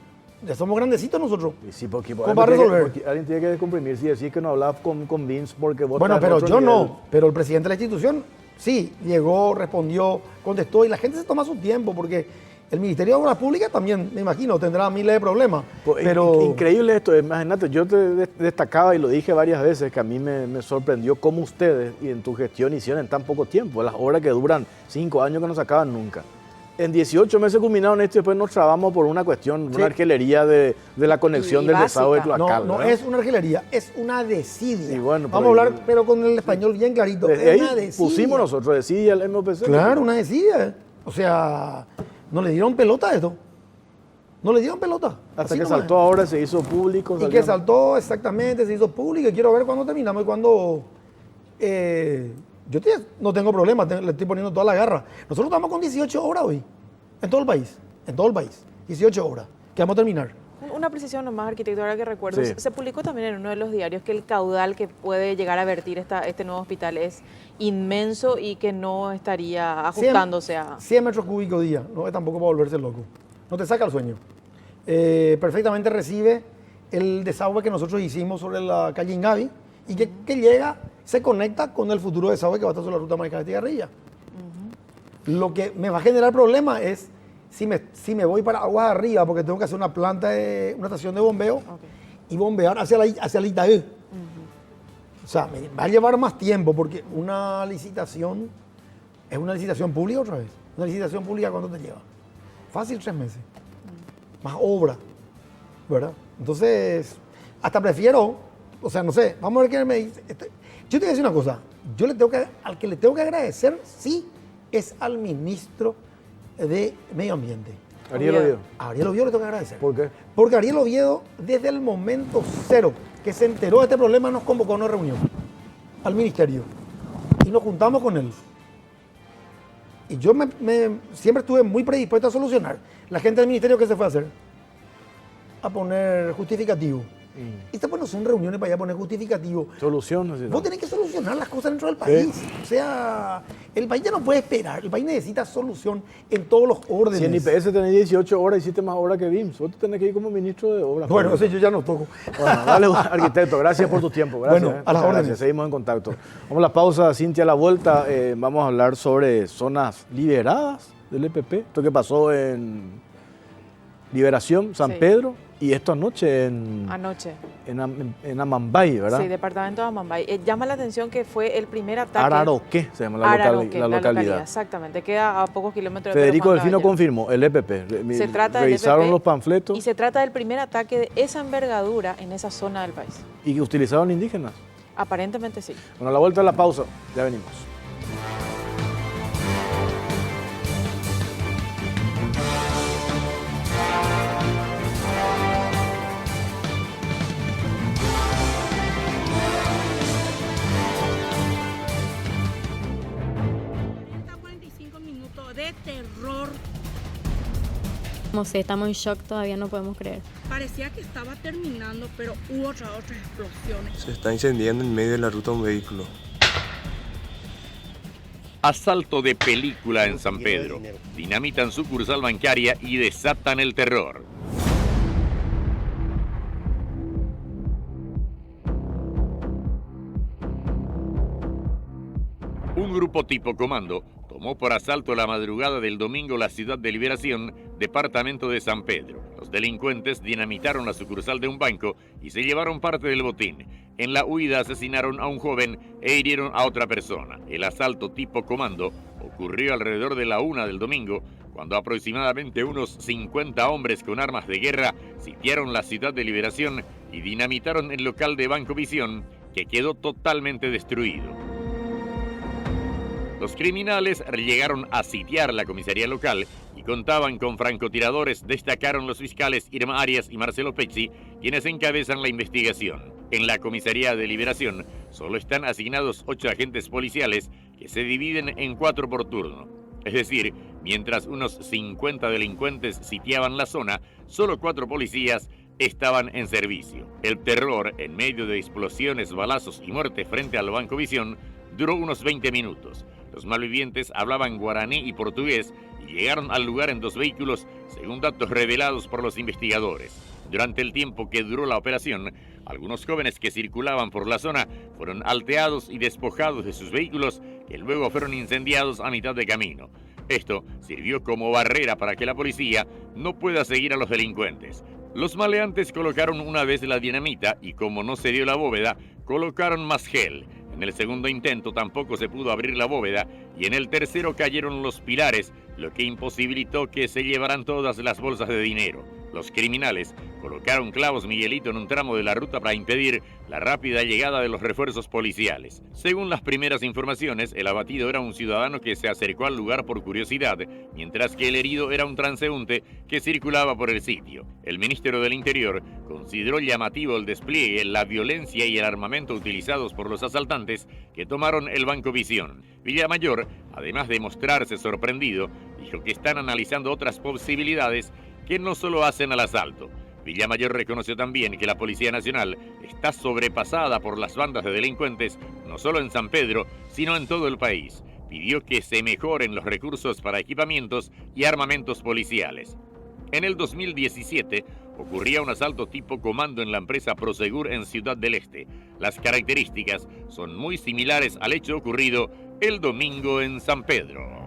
Speaker 4: Ya somos grandecitos nosotros.
Speaker 1: Y sí, porque,
Speaker 4: ¿Cómo va a resolver?
Speaker 1: porque alguien tiene que descomprimir. Si decís que no hablabas con BIMS porque vos
Speaker 4: Bueno,
Speaker 1: estás en
Speaker 4: pero
Speaker 1: otro
Speaker 4: yo
Speaker 1: nivel.
Speaker 4: no. Pero el presidente de la institución sí, llegó, respondió, contestó. Y la gente se toma su tiempo porque el Ministerio de Obras Públicas también, me imagino, tendrá miles de problemas.
Speaker 1: Pues,
Speaker 4: Pero
Speaker 1: increíble esto, imagínate, yo te destacaba y lo dije varias veces que a mí me sorprendió cómo ustedes y en tu gestión hicieron en tan poco tiempo, las obras que duran 5 años que no se acaban nunca. En 18 meses culminaron esto y después nos trabamos por una cuestión,
Speaker 4: Sí.
Speaker 1: una argelería de la conexión
Speaker 2: Y
Speaker 1: del
Speaker 2: básica.
Speaker 1: desagüe
Speaker 4: no,
Speaker 1: cloacal.
Speaker 4: no
Speaker 1: ¿verdad?
Speaker 4: es una argelería, es una desidia.
Speaker 1: Y bueno,
Speaker 4: vamos a
Speaker 1: pero-
Speaker 4: hablar, pero con el español bien clarito.
Speaker 1: Desde
Speaker 4: Es una
Speaker 1: ahí
Speaker 4: desidia.
Speaker 1: pusimos nosotros, decía el MOPC.
Speaker 4: Claro, una desidia. O sea, no le dieron pelota a esto. No le dieron pelota.
Speaker 1: Hasta
Speaker 4: Así
Speaker 1: que
Speaker 4: nomás.
Speaker 1: saltó ahora, se hizo público.
Speaker 4: Y
Speaker 1: salió-
Speaker 4: que saltó exactamente, se hizo público. Y quiero ver cuándo terminamos y cuándo. No tengo problema, le estoy poniendo toda la garra. Nosotros estamos con 18 horas hoy. En todo el país. En todo el país. 18 horas. Que vamos a terminar.
Speaker 2: Una precisión nomás, arquitecto, ahora que recuerdo.
Speaker 1: Sí.
Speaker 2: Se publicó también en uno de los diarios que el caudal que puede llegar a vertir este nuevo hospital es inmenso y que no estaría ajustándose a...
Speaker 4: 100 metros cúbicos día. No es tampoco para volverse loco. No te saca el sueño. Perfectamente recibe el desagüe que nosotros hicimos sobre la calle Ingavi y que llega, se conecta con el futuro desagüe que va a estar sobre la ruta Mariscal de Tigarrilla. Lo que me va a generar problema es si me voy para aguas arriba porque tengo que hacer una una estación de bombeo y bombear hacia la Itaú. O sea, me va a llevar más tiempo porque una licitación es una licitación pública otra vez. Una licitación pública, ¿cuánto te lleva? Fácil 3 meses. Más obra, ¿verdad? Entonces, hasta prefiero, o sea, no sé, vamos a ver qué me dice. Yo te voy a decir una cosa, al que le tengo que agradecer, sí, es al ministro de Medio Ambiente.
Speaker 1: Ariel Oviedo.
Speaker 4: A Ariel Oviedo le tengo que agradecer.
Speaker 1: ¿Por qué?
Speaker 4: Porque Ariel Oviedo, desde el momento cero que se enteró de este problema, nos convocó a una reunión al ministerio y nos juntamos con él. Y yo siempre estuve muy predispuesto a solucionar. La gente del ministerio, ¿qué se fue a hacer? A poner justificativo. Y estas pues no son reuniones para allá poner justificativo.
Speaker 1: Solución, así, ¿no?
Speaker 4: Vos tenés que solucionar las cosas dentro del país. O sea, el país ya no puede esperar. El país necesita solución en todos los órdenes.
Speaker 1: Si en IPS tenés 18 horas, hiciste más horas que BIMS. Vos te tenés que ir como ministro de obras.
Speaker 4: Bueno,
Speaker 1: públicas.
Speaker 4: eso yo ya no toco.
Speaker 1: Bueno, dale, arquitecto, gracias por tu tiempo. Gracias,
Speaker 4: Bueno, a las
Speaker 1: muchas
Speaker 4: órdenes.
Speaker 1: gracias. Seguimos en contacto. Vamos a la pausa, Cintia, a la vuelta. Vamos a hablar sobre zonas liberadas del EPP. Esto que pasó en Liberación, San
Speaker 2: Sí.
Speaker 1: Pedro, y esto anoche
Speaker 2: Anoche.
Speaker 1: en Amambay, ¿verdad?
Speaker 2: Sí, departamento de Amambay. Llama la atención que fue el primer ataque...
Speaker 1: Araroqué se llama la,
Speaker 2: Araroqué,
Speaker 1: la localidad.
Speaker 2: Exactamente, queda a pocos kilómetros de
Speaker 1: Federico
Speaker 2: Pedro Juan
Speaker 1: Delfino
Speaker 2: Caballero.
Speaker 1: confirmó, el EPP.
Speaker 2: Se trata del
Speaker 1: Revisaron
Speaker 2: EPP
Speaker 1: los panfletos
Speaker 2: Y se trata del primer ataque de esa envergadura en esa zona del país.
Speaker 1: y utilizaron indígenas.
Speaker 2: Aparentemente sí.
Speaker 1: Bueno, a la vuelta de la pausa, ya venimos.
Speaker 5: De terror.
Speaker 6: No sé, estamos en shock, todavía no podemos creer.
Speaker 5: Parecía que estaba terminando, pero hubo otras explosiones.
Speaker 7: Se está incendiando en medio de la ruta un vehículo.
Speaker 3: Asalto de película en San Pedro. Dinamitan sucursal bancaria y desatan el terror. Un grupo tipo comando tomó por asalto la madrugada del domingo la ciudad de Liberación, departamento de San Pedro. Los delincuentes dinamitaron la sucursal de un banco y se llevaron parte del botín. En la huida asesinaron a un joven e hirieron a otra persona. El asalto tipo comando ocurrió alrededor de la 1 del domingo, cuando aproximadamente unos 50 hombres con armas de guerra sitiaron la ciudad de Liberación y dinamitaron el local de Banco Visión, que quedó totalmente destruido. Los criminales llegaron a sitiar la comisaría local y contaban con francotiradores, destacaron los fiscales Irma Arias y Marcelo Pecci, quienes encabezan la investigación. En la comisaría de Liberación solo están asignados 8 agentes policiales que se dividen en 4 por turno. Es decir, mientras unos 50 delincuentes sitiaban la zona, solo 4 policías estaban en servicio. El terror, en medio de explosiones, balazos y muerte frente al Banco Visión, duró unos 20 minutos. Los malvivientes hablaban guaraní y portugués y llegaron al lugar en 2 vehículos, según datos revelados por los investigadores. Durante el tiempo que duró la operación, algunos jóvenes que circulaban por la zona fueron alteados y despojados de sus vehículos, que luego fueron incendiados a mitad de camino. Esto sirvió como barrera para que la policía no pueda seguir a los delincuentes. Los maleantes colocaron una vez la dinamita y, como no se dio la bóveda, colocaron más gel. En el segundo intento tampoco se pudo abrir la bóveda y en el tercero cayeron los pilares, lo que imposibilitó que se llevaran todas las bolsas de dinero. Los criminales colocaron clavos Miguelito en un tramo de la ruta para impedir la rápida llegada de los refuerzos policiales. Según las primeras informaciones, el abatido era un ciudadano que se acercó al lugar por curiosidad, mientras que el herido era un transeúnte que circulaba por el sitio. El ministro del Interior consideró llamativo el despliegue, la violencia y el armamento utilizados por los asaltantes que tomaron el Banco Visión. Villamayor, además de mostrarse sorprendido, dijo que están analizando otras posibilidades que no solo hacen al asalto. Villamayor reconoció también que la Policía Nacional está sobrepasada por las bandas de delincuentes, no solo en San Pedro, sino en todo el país. Pidió que se mejoren los recursos para equipamientos y armamentos policiales. En el 2017 ocurría un asalto tipo comando en la empresa Prosegur en Ciudad del Este. Las características son muy similares al hecho ocurrido el domingo en San Pedro.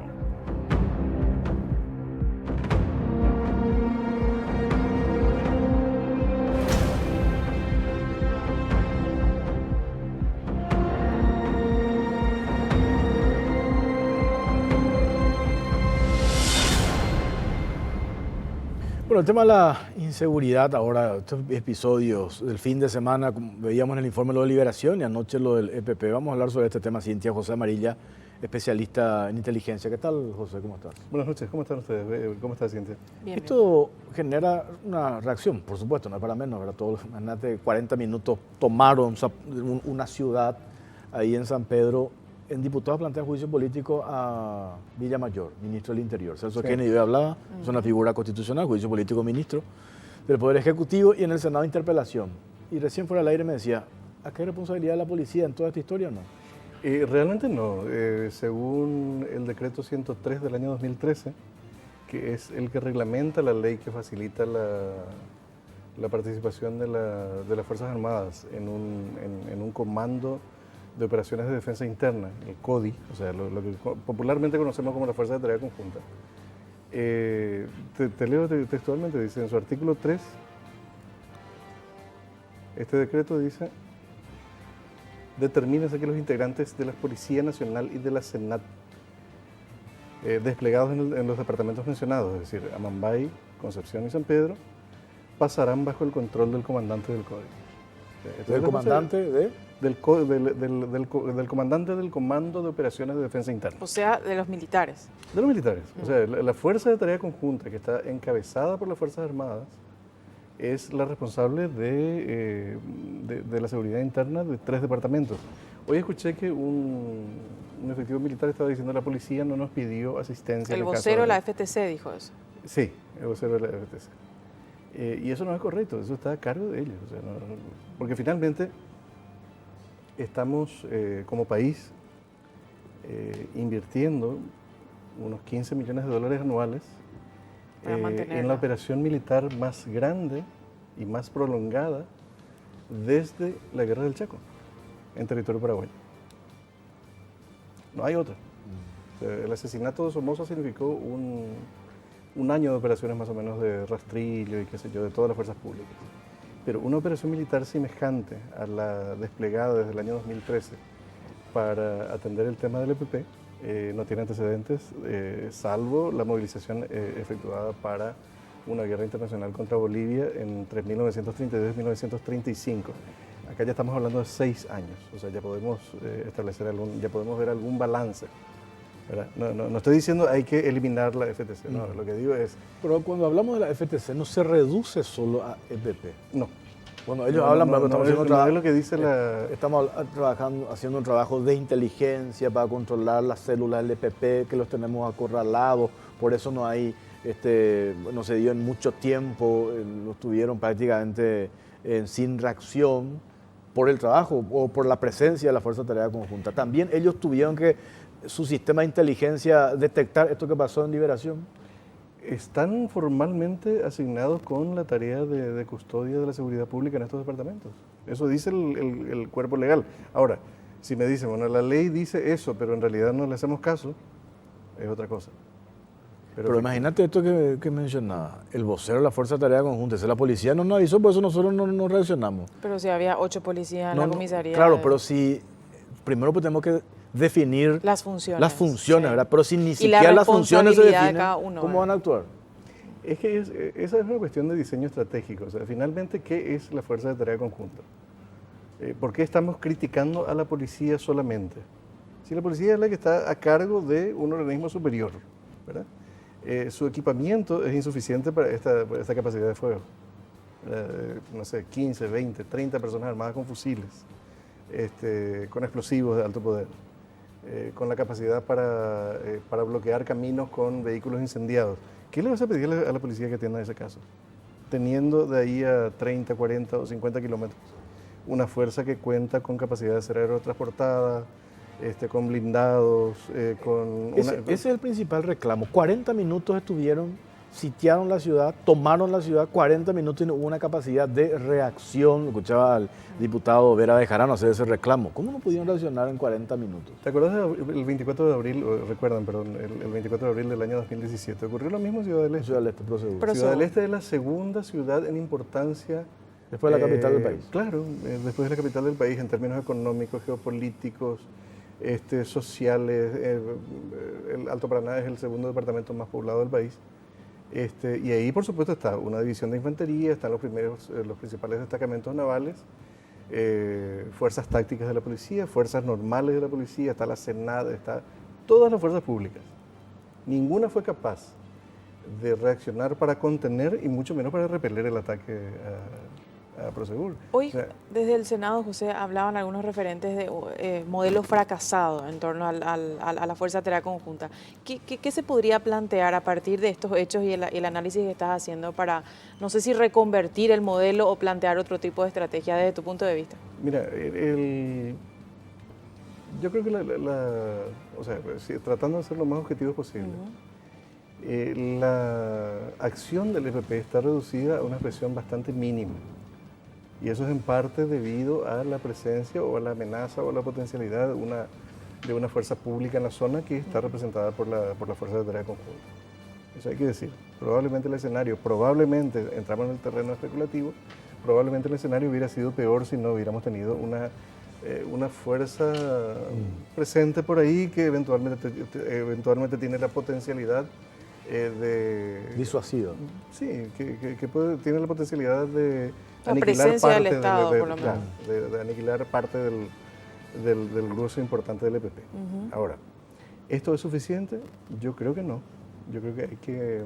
Speaker 1: Bueno, el tema de la inseguridad ahora, estos episodios del fin de semana, como veíamos en el informe lo de Liberación y anoche lo del EPP. Vamos a hablar sobre este tema, Cintia José Amarilla, especialista en inteligencia. ¿Qué tal, José? ¿Cómo estás?
Speaker 7: Buenas noches, ¿cómo están ustedes? ¿Cómo está, Cintia?
Speaker 2: Bien,
Speaker 1: Esto genera una reacción, por supuesto, no es para menos, ¿verdad? Todos, imagínate, 40 minutos tomaron una ciudad ahí en San Pedro. En diputados plantea juicio político a Villamayor, ministro del Interior. Celso Kennedy hoy hablaba, es una figura constitucional, juicio político ministro del Poder Ejecutivo, y en el Senado interpelación. Y recién fuera del aire me decía, ¿a qué responsabilidad de la policía en toda esta historia o no?
Speaker 7: Realmente no. Según el decreto 103 del año 2013, que es el que reglamenta la ley que facilita la participación de las Fuerzas Armadas en un comando de operaciones de defensa interna, el CODI, o sea, lo que popularmente conocemos como la Fuerza de Tarea Conjunta. Te leo textualmente, dice en su artículo 3, este decreto dice, determínese que los integrantes de la Policía Nacional y de la SENAT, desplegados en los departamentos mencionados, es decir, Amambay, Concepción y San Pedro, pasarán bajo el control del comandante del CODI.
Speaker 1: ¿Del comandante de...?
Speaker 7: Del comandante del Comando de Operaciones de Defensa Interna.
Speaker 2: O sea, de los militares.
Speaker 7: De los militares. O sea, la Fuerza de Tarea Conjunta, que está encabezada por las Fuerzas Armadas, es la responsable de la seguridad interna de 3 departamentos. Hoy escuché que un efectivo militar estaba diciendo que la policía no nos pidió asistencia.
Speaker 2: El vocero de la FTC dijo eso.
Speaker 7: Sí, el vocero de la FTC. Y eso no es correcto, eso está a cargo de ellos. O sea, porque finalmente estamos como país invirtiendo unos 15 millones de dólares anuales
Speaker 2: Para
Speaker 7: en
Speaker 2: mantenerla.
Speaker 7: la operación militar más grande y más prolongada desde la Guerra del Chaco, en territorio paraguayo. No hay otra. O sea, el asesinato de Somoza significó un año de operaciones más o menos de rastrillo y qué sé yo, de todas las fuerzas públicas. Pero una operación militar semejante a la desplegada desde el año 2013 para atender el tema del EPP no tiene antecedentes, salvo la movilización efectuada para una guerra internacional contra Bolivia entre 1932 y 1935. Acá ya estamos hablando de 6 años, o sea, ya podemos establecer ya podemos ver algún balance, ¿verdad? No estoy diciendo hay que eliminar la FTC, no, lo que digo es,
Speaker 1: Pero cuando hablamos de la FTC no se reduce solo a EPP.
Speaker 7: no.
Speaker 1: Bueno, ellos hablan, pero estamos haciendo
Speaker 7: no es lo que dice la...
Speaker 1: Estamos haciendo un trabajo de inteligencia para controlar las células del EPP, que los tenemos acorralados, por eso no hay, no se dio en mucho tiempo, los tuvieron prácticamente sin reacción por el trabajo o por la presencia de la Fuerza de Tarea Conjunta. También ellos tuvieron que, su sistema de inteligencia, detectar esto que pasó en Liberación.
Speaker 7: Están formalmente asignados con la tarea de custodia de la seguridad pública en estos departamentos. Eso dice el cuerpo legal. Ahora, si me dicen, bueno, la ley dice eso, pero en realidad no le hacemos caso, es otra cosa.
Speaker 1: Pero imagínate esto que mencionaba, el vocero de la Fuerza de Tarea Conjunta, la policía no nos avisó, por eso nosotros no reaccionamos.
Speaker 2: Pero si había 8 policías en la comisaría.
Speaker 1: Claro, pero si primero pues tenemos que definir
Speaker 2: las funciones,
Speaker 1: sí, ¿verdad? Pero si ni
Speaker 2: y
Speaker 1: siquiera las funciones se definen,
Speaker 2: de cada uno,
Speaker 1: ¿cómo van a actuar?
Speaker 7: Es que esa es una cuestión de diseño estratégico. O sea, finalmente, ¿qué es la Fuerza de Tarea Conjunta? ¿Por qué estamos criticando a la policía solamente? Si la policía es la que está a cargo de un organismo superior, ¿verdad? Su equipamiento es insuficiente para esta capacidad de fuego. No sé, 15, 20, 30 personas armadas con fusiles, con explosivos de alto poder, con la capacidad para bloquear caminos con vehículos incendiados. ¿Qué le vas a pedir a la policía que atienda ese caso? Teniendo de ahí a 30, 40 o 50 kilómetros una fuerza que cuenta con capacidad de ser aerotransportada, con blindados,
Speaker 1: Ese es el principal reclamo. 40 minutos sitiaron la ciudad, tomaron la ciudad, 40 minutos y no hubo una capacidad de reacción. Escuchaba al diputado Vera Bejarano hacer ese reclamo. ¿Cómo no pudieron reaccionar en 40 minutos?
Speaker 7: ¿Te acuerdas del 24 de abril, recuerdan, perdón, el 24 de abril del año 2017? Ocurrió lo mismo en Ciudad del Este.
Speaker 1: Ciudad del Este, pero
Speaker 7: Ciudad del Este es la segunda ciudad en importancia.
Speaker 1: Después de la capital del país.
Speaker 7: Claro, después de la capital del país en términos económicos, geopolíticos, sociales. El Alto Paraná es el segundo departamento más poblado del país. Y ahí, por supuesto, está una división de infantería, están los principales destacamentos navales, fuerzas tácticas de la policía, fuerzas normales de la policía, está la Senada, está todas las fuerzas públicas. Ninguna fue capaz de reaccionar para contener y mucho menos para repeler el ataque a Prosegur.
Speaker 2: Hoy, desde el Senado, José, hablaban algunos referentes de modelo fracasado en torno a la Fuerza de Tarea Conjunta. ¿Qué se podría plantear a partir de estos hechos y el análisis que estás haciendo para, no sé si reconvertir el modelo o plantear otro tipo de estrategia desde tu punto de vista?
Speaker 7: Mira, yo creo que tratando de ser lo más objetivo posible, la acción del EPP está reducida a una expresión bastante mínima. Y eso es en parte debido a la presencia o a la amenaza o a la potencialidad de una fuerza pública en la zona que está representada por la Fuerza de Tarea Conjunta. Eso hay que decir. Probablemente entramos en el terreno especulativo, probablemente el escenario hubiera sido peor si no hubiéramos tenido una fuerza presente por ahí que eventualmente tiene la potencialidad
Speaker 1: disuasiva.
Speaker 7: Sí, tiene la potencialidad de
Speaker 2: la
Speaker 7: aniquilar
Speaker 2: presencia
Speaker 7: parte
Speaker 2: del Estado, por lo menos.
Speaker 7: De aniquilar parte del grueso importante del EPP. Ahora, ¿esto es suficiente? Yo creo que no. Yo creo que hay que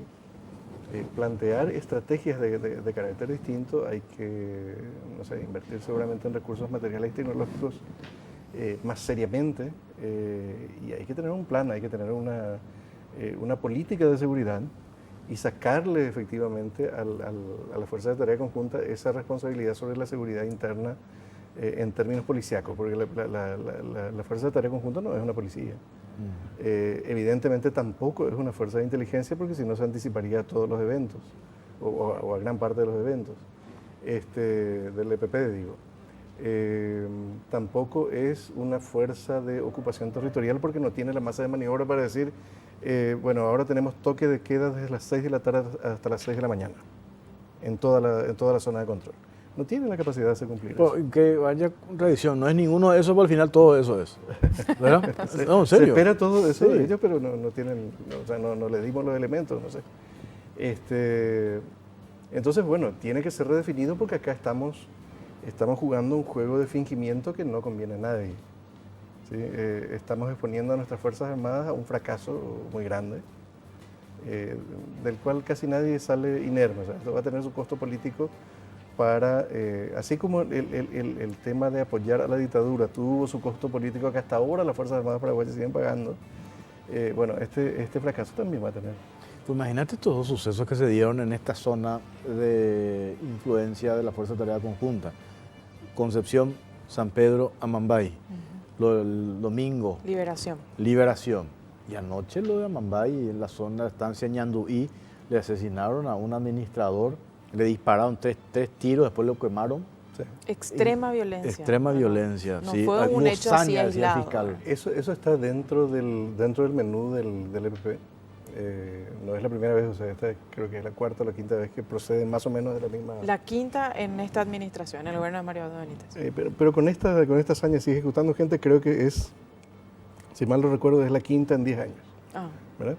Speaker 7: plantear estrategias de carácter distinto, hay que, invertir seguramente en recursos materiales y tecnológicos más seriamente, y hay que tener un plan, hay que tener una política de seguridad y sacarle efectivamente a la Fuerza de Tarea Conjunta esa responsabilidad sobre la seguridad interna en términos policíacos, porque la Fuerza de Tarea Conjunta no es una policía. Evidentemente tampoco es una fuerza de inteligencia porque si no se anticiparía a todos los eventos, o a gran parte de los eventos del EPP, digo. Tampoco es una fuerza de ocupación territorial porque no tiene la masa de maniobra para decir, bueno, ahora tenemos toque de queda desde las 6 de la tarde hasta las 6 de la mañana en toda la zona de control. No tiene la capacidad de hacer cumplir eso.
Speaker 1: Que vaya con revisión, no es ninguno de esos, pero al final todo eso es. ¿Verdad? No, en serio.
Speaker 7: Se espera todo eso
Speaker 1: Sí.
Speaker 7: de ellos, pero no tienen, o sea, no le dimos los elementos, no sé. Entonces, bueno, tiene que ser redefinido porque acá estamos jugando un juego de fingimiento que no conviene a nadie. ¿Sí? Estamos exponiendo a nuestras Fuerzas Armadas a un fracaso muy grande, del cual casi nadie sale inerme. O sea, esto va a tener su costo político para, así como el tema de apoyar a la dictadura tuvo su costo político que hasta ahora las Fuerzas Armadas paraguayas siguen pagando, bueno, este fracaso también va a tener.
Speaker 1: Pues imagínate estos dos sucesos que se dieron en esta zona de influencia de la Fuerza de Tarea Conjunta. Concepción, San Pedro, Amambay. El domingo, Liberación. Y anoche lo de Amambay, en la zona de estancia Ñanduí, le asesinaron a un administrador, le dispararon tres tiros, después lo quemaron.
Speaker 7: Sí.
Speaker 2: Extrema violencia.
Speaker 1: Extrema violencia,
Speaker 2: No
Speaker 1: sí.
Speaker 2: fue un hecho así
Speaker 1: Hazaña, decía el
Speaker 2: aislado.
Speaker 1: fiscal.
Speaker 7: Eso está dentro del menú del EPP. No es la primera vez, o sea, esta creo que es la cuarta o la quinta vez que procede más o menos de la misma...
Speaker 2: La quinta en esta administración, en el gobierno de Mario Abdo Benítez.
Speaker 7: Pero con esta hazaña sigue ejecutando gente, creo que es, si mal no recuerdo, es la quinta en 10 años. ¿Verdad?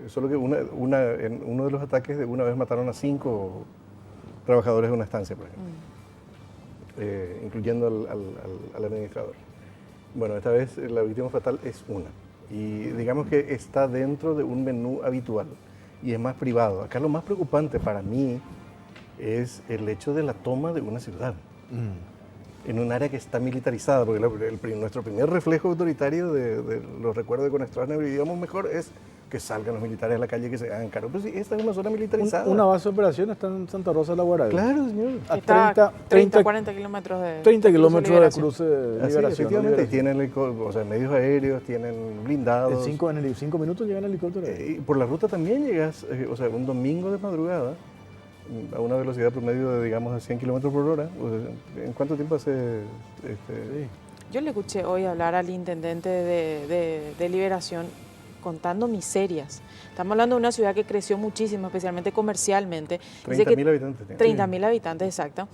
Speaker 7: Solo que en uno de los ataques de una vez mataron a 5 trabajadores de una estancia, por ejemplo, incluyendo al administrador. Bueno, esta vez la víctima fatal es una. Y digamos que está dentro de un menú habitual y es más privado. Acá lo más preocupante para mí es el hecho de la toma de una ciudad en un área que está militarizada, porque nuestro primer reflejo autoritario de los recuerdos de Conestrana, vivíamos mejor, es que salgan los militares a la calle, que se hagan cargo. Pero sí, esta es una zona militarizada.
Speaker 1: Una base de operaciones está en Santa Rosa de la Guardia.
Speaker 7: Claro, señor.
Speaker 2: Está 40 kilómetros de
Speaker 1: 30 kilómetros de
Speaker 2: Liberación.
Speaker 1: cruce de Liberación.
Speaker 7: Efectivamente, tienen medios aéreos, tienen blindados.
Speaker 1: En 5 minutos llegan helicópteros.
Speaker 7: Y por la ruta también llegas, o sea, un domingo de madrugada, a una velocidad promedio de, digamos, de 100 kilómetros por hora. ¿En cuánto tiempo hace?
Speaker 1: Sí.
Speaker 2: Yo le escuché hoy hablar al intendente de Liberación contando miserias. Estamos hablando de una ciudad que creció muchísimo, especialmente comercialmente.
Speaker 7: 30.000 habitantes.
Speaker 2: 30.000 habitantes, exacto.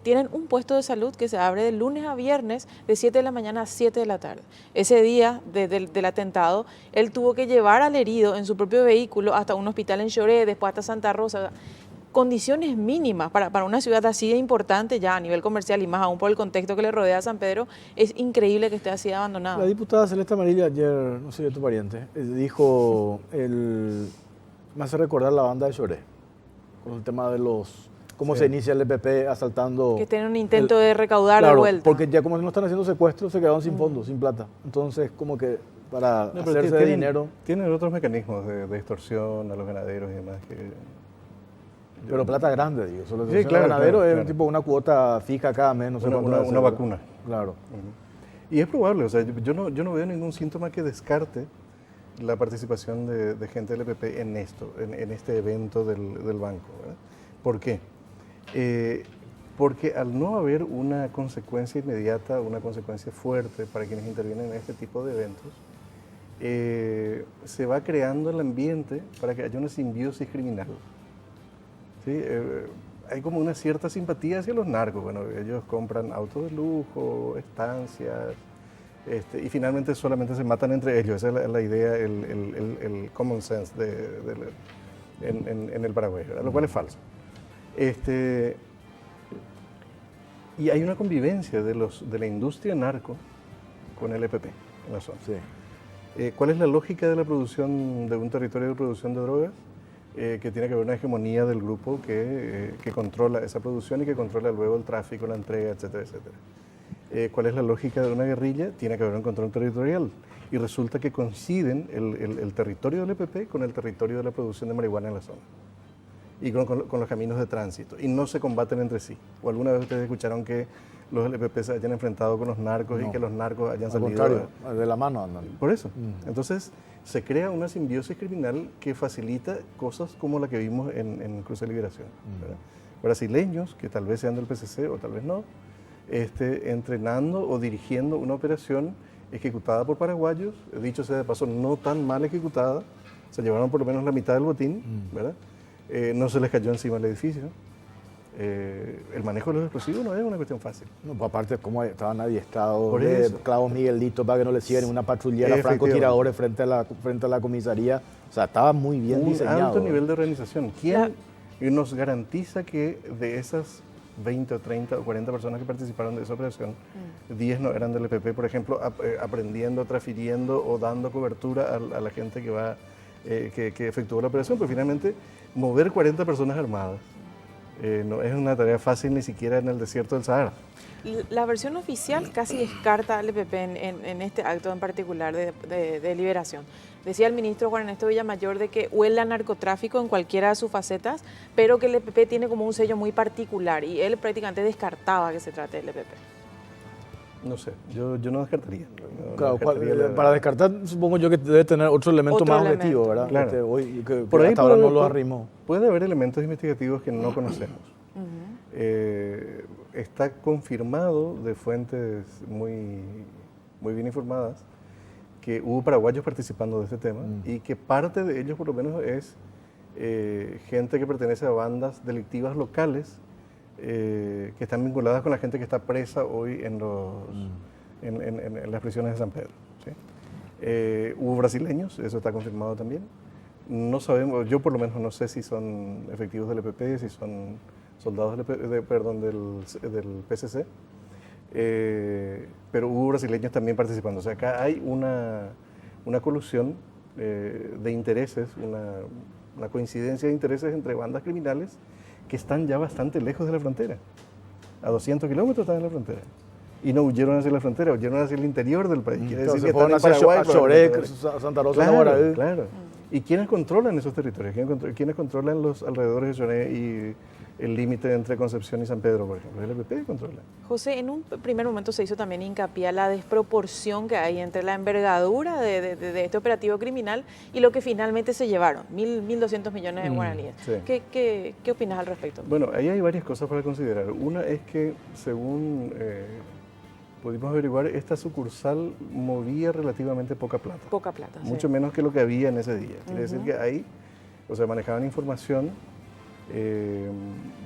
Speaker 2: Tienen un puesto de salud que se abre de lunes a viernes, de 7 de la mañana a 7 de la tarde. Ese día del atentado, él tuvo que llevar al herido en su propio vehículo hasta un hospital en Choré, después hasta Santa Rosa. Condiciones mínimas para una ciudad así de importante ya a nivel comercial y más aún por el contexto que le rodea a San Pedro, es increíble que esté así abandonado.
Speaker 1: La diputada Celeste Amarilla ayer, no sé de tu pariente, dijo, me hace recordar la banda de Choré, con el tema de cómo se inicia el EPP asaltando...
Speaker 2: Que tienen un intento de recaudar de vuelta.
Speaker 1: Porque ya como no están haciendo secuestros, se quedaron sin fondos, sin plata. Entonces, como que para hacerse de dinero...
Speaker 7: Tienen otros mecanismos de extorsión a los ganaderos y demás que...
Speaker 1: Pero plata grande, digo. Solo
Speaker 7: sí, claro,
Speaker 1: ganadero
Speaker 7: claro.
Speaker 1: es tipo una cuota fija cada mes, no sé cuánto.
Speaker 7: Una vacuna.
Speaker 1: Claro.
Speaker 7: Y es probable, o sea, yo no veo ningún síntoma que descarte la participación de gente del EPP en esto, en este evento del banco. ¿Verdad? ¿Por qué? Porque al no haber una consecuencia inmediata, una consecuencia fuerte para quienes intervienen en este tipo de eventos, se va creando el ambiente para que haya una simbiosis criminal. ¿Sí? Hay como una cierta simpatía hacia los narcos. Bueno, ellos compran autos de lujo, estancias, y finalmente solamente se matan entre ellos. Esa es la idea, el common sense en el Paraguay, ¿verdad? Lo cual es falso. Y hay una convivencia de la industria narco con el EPP en la zona.
Speaker 1: Sí.
Speaker 7: ¿Cuál es la lógica de la producción de un territorio de producción de drogas? Que tiene que haber una hegemonía del grupo que controla esa producción y que controla luego el tráfico, la entrega, etcétera, etcétera. ¿Cuál es la lógica de una guerrilla? Tiene que haber un control territorial. Y resulta que coinciden el territorio del EPP con el territorio de la producción de marihuana en la zona. y con los caminos de tránsito, y no se combaten entre sí. ¿O alguna vez ustedes escucharon que los LPP se hayan enfrentado con los narcos y que los narcos hayan
Speaker 1: Al
Speaker 7: salido?
Speaker 1: contrario, de la mano andan.
Speaker 7: Por eso. Entonces, se crea una simbiosis criminal que facilita cosas como la que vimos en Cruz de Liberación. ¿Verdad? Brasileños, que tal vez sean del PCC o tal vez no, entrenando o dirigiendo una operación ejecutada por paraguayos, dicho sea de paso, no tan mal ejecutada, se llevaron por lo menos la mitad del botín, ¿verdad? No se les cayó encima el edificio. El manejo de los explosivos no es una cuestión fácil.
Speaker 1: No, aparte, como estaban adiestrados
Speaker 7: Por
Speaker 1: de
Speaker 7: eso.
Speaker 1: clavos Miguelitos para que no le sigan una patrullera,
Speaker 7: Efectivamente.
Speaker 1: francotiradores frente a la comisaría. O sea, estaba muy bien
Speaker 7: Un
Speaker 1: diseñado.
Speaker 7: alto nivel de organización. ¿Quién nos garantiza que de esas 20 o 30 o 40 personas que participaron de esa operación, 10 no eran del EPP, por ejemplo, aprendiendo, transfiriendo o dando cobertura a la gente que efectuó la operación? Pues finalmente, mover 40 personas armadas no es una tarea fácil ni siquiera en el desierto del Sahara.
Speaker 2: La versión oficial casi descarta al EPP en este acto en particular de liberación. Decía el ministro Juan Ernesto Villamayor de que huele a narcotráfico en cualquiera de sus facetas, pero que el EPP tiene como un sello muy particular y él prácticamente descartaba que se trate del EPP.
Speaker 7: No sé, yo no descartaría. No
Speaker 1: Claro,
Speaker 7: descartaría
Speaker 1: para descartar, supongo yo que debe tener otro elemento
Speaker 2: Otro
Speaker 1: más
Speaker 2: elemento.
Speaker 1: objetivo, ¿verdad?
Speaker 7: Claro.
Speaker 1: Hoy, que
Speaker 7: Por ahí
Speaker 1: hasta ahora no
Speaker 7: puede-
Speaker 1: lo arrimó.
Speaker 7: Puede haber elementos investigativos que no conocemos. Está confirmado de fuentes muy bien informadas que hubo paraguayos participando de este tema y que parte de ellos por lo menos es gente que pertenece a bandas delictivas locales que están vinculadas con la gente que está presa hoy en las prisiones de San Pedro. ¿Sí? Hubo brasileños, eso está confirmado también. No sabemos, yo por lo menos no sé si son efectivos del EPP, si son soldados del PCC, pero hubo brasileños también participando. O sea, acá hay una colusión de intereses, una coincidencia de intereses entre bandas criminales que están ya bastante lejos de la frontera. A 200 kilómetros están en la frontera. Y no huyeron hacia la frontera, huyeron hacia el interior del país. Quiere decir que están en Paraguay,
Speaker 1: Choré,
Speaker 7: probablemente.
Speaker 1: Santa Rosa de Guaraí.
Speaker 7: Claro. ¿Y quiénes controlan esos territorios? ¿Quiénes controlan los alrededores de Choré y el límite entre Concepción y San Pedro, por ejemplo? El EPP controla.
Speaker 2: José, en un primer momento se hizo también hincapié a la desproporción que hay entre la envergadura de este operativo criminal y lo que finalmente se llevaron, 1.200 millones de guaraníes.
Speaker 7: sí.
Speaker 2: ¿Qué opinas al respecto?
Speaker 7: Bueno, ahí hay varias cosas para considerar. Una es que, según pudimos averiguar, esta sucursal movía relativamente poca plata.
Speaker 2: Poca plata. sí.
Speaker 7: Mucho menos que lo que había en ese día. Quiere decir que ahí, manejaban información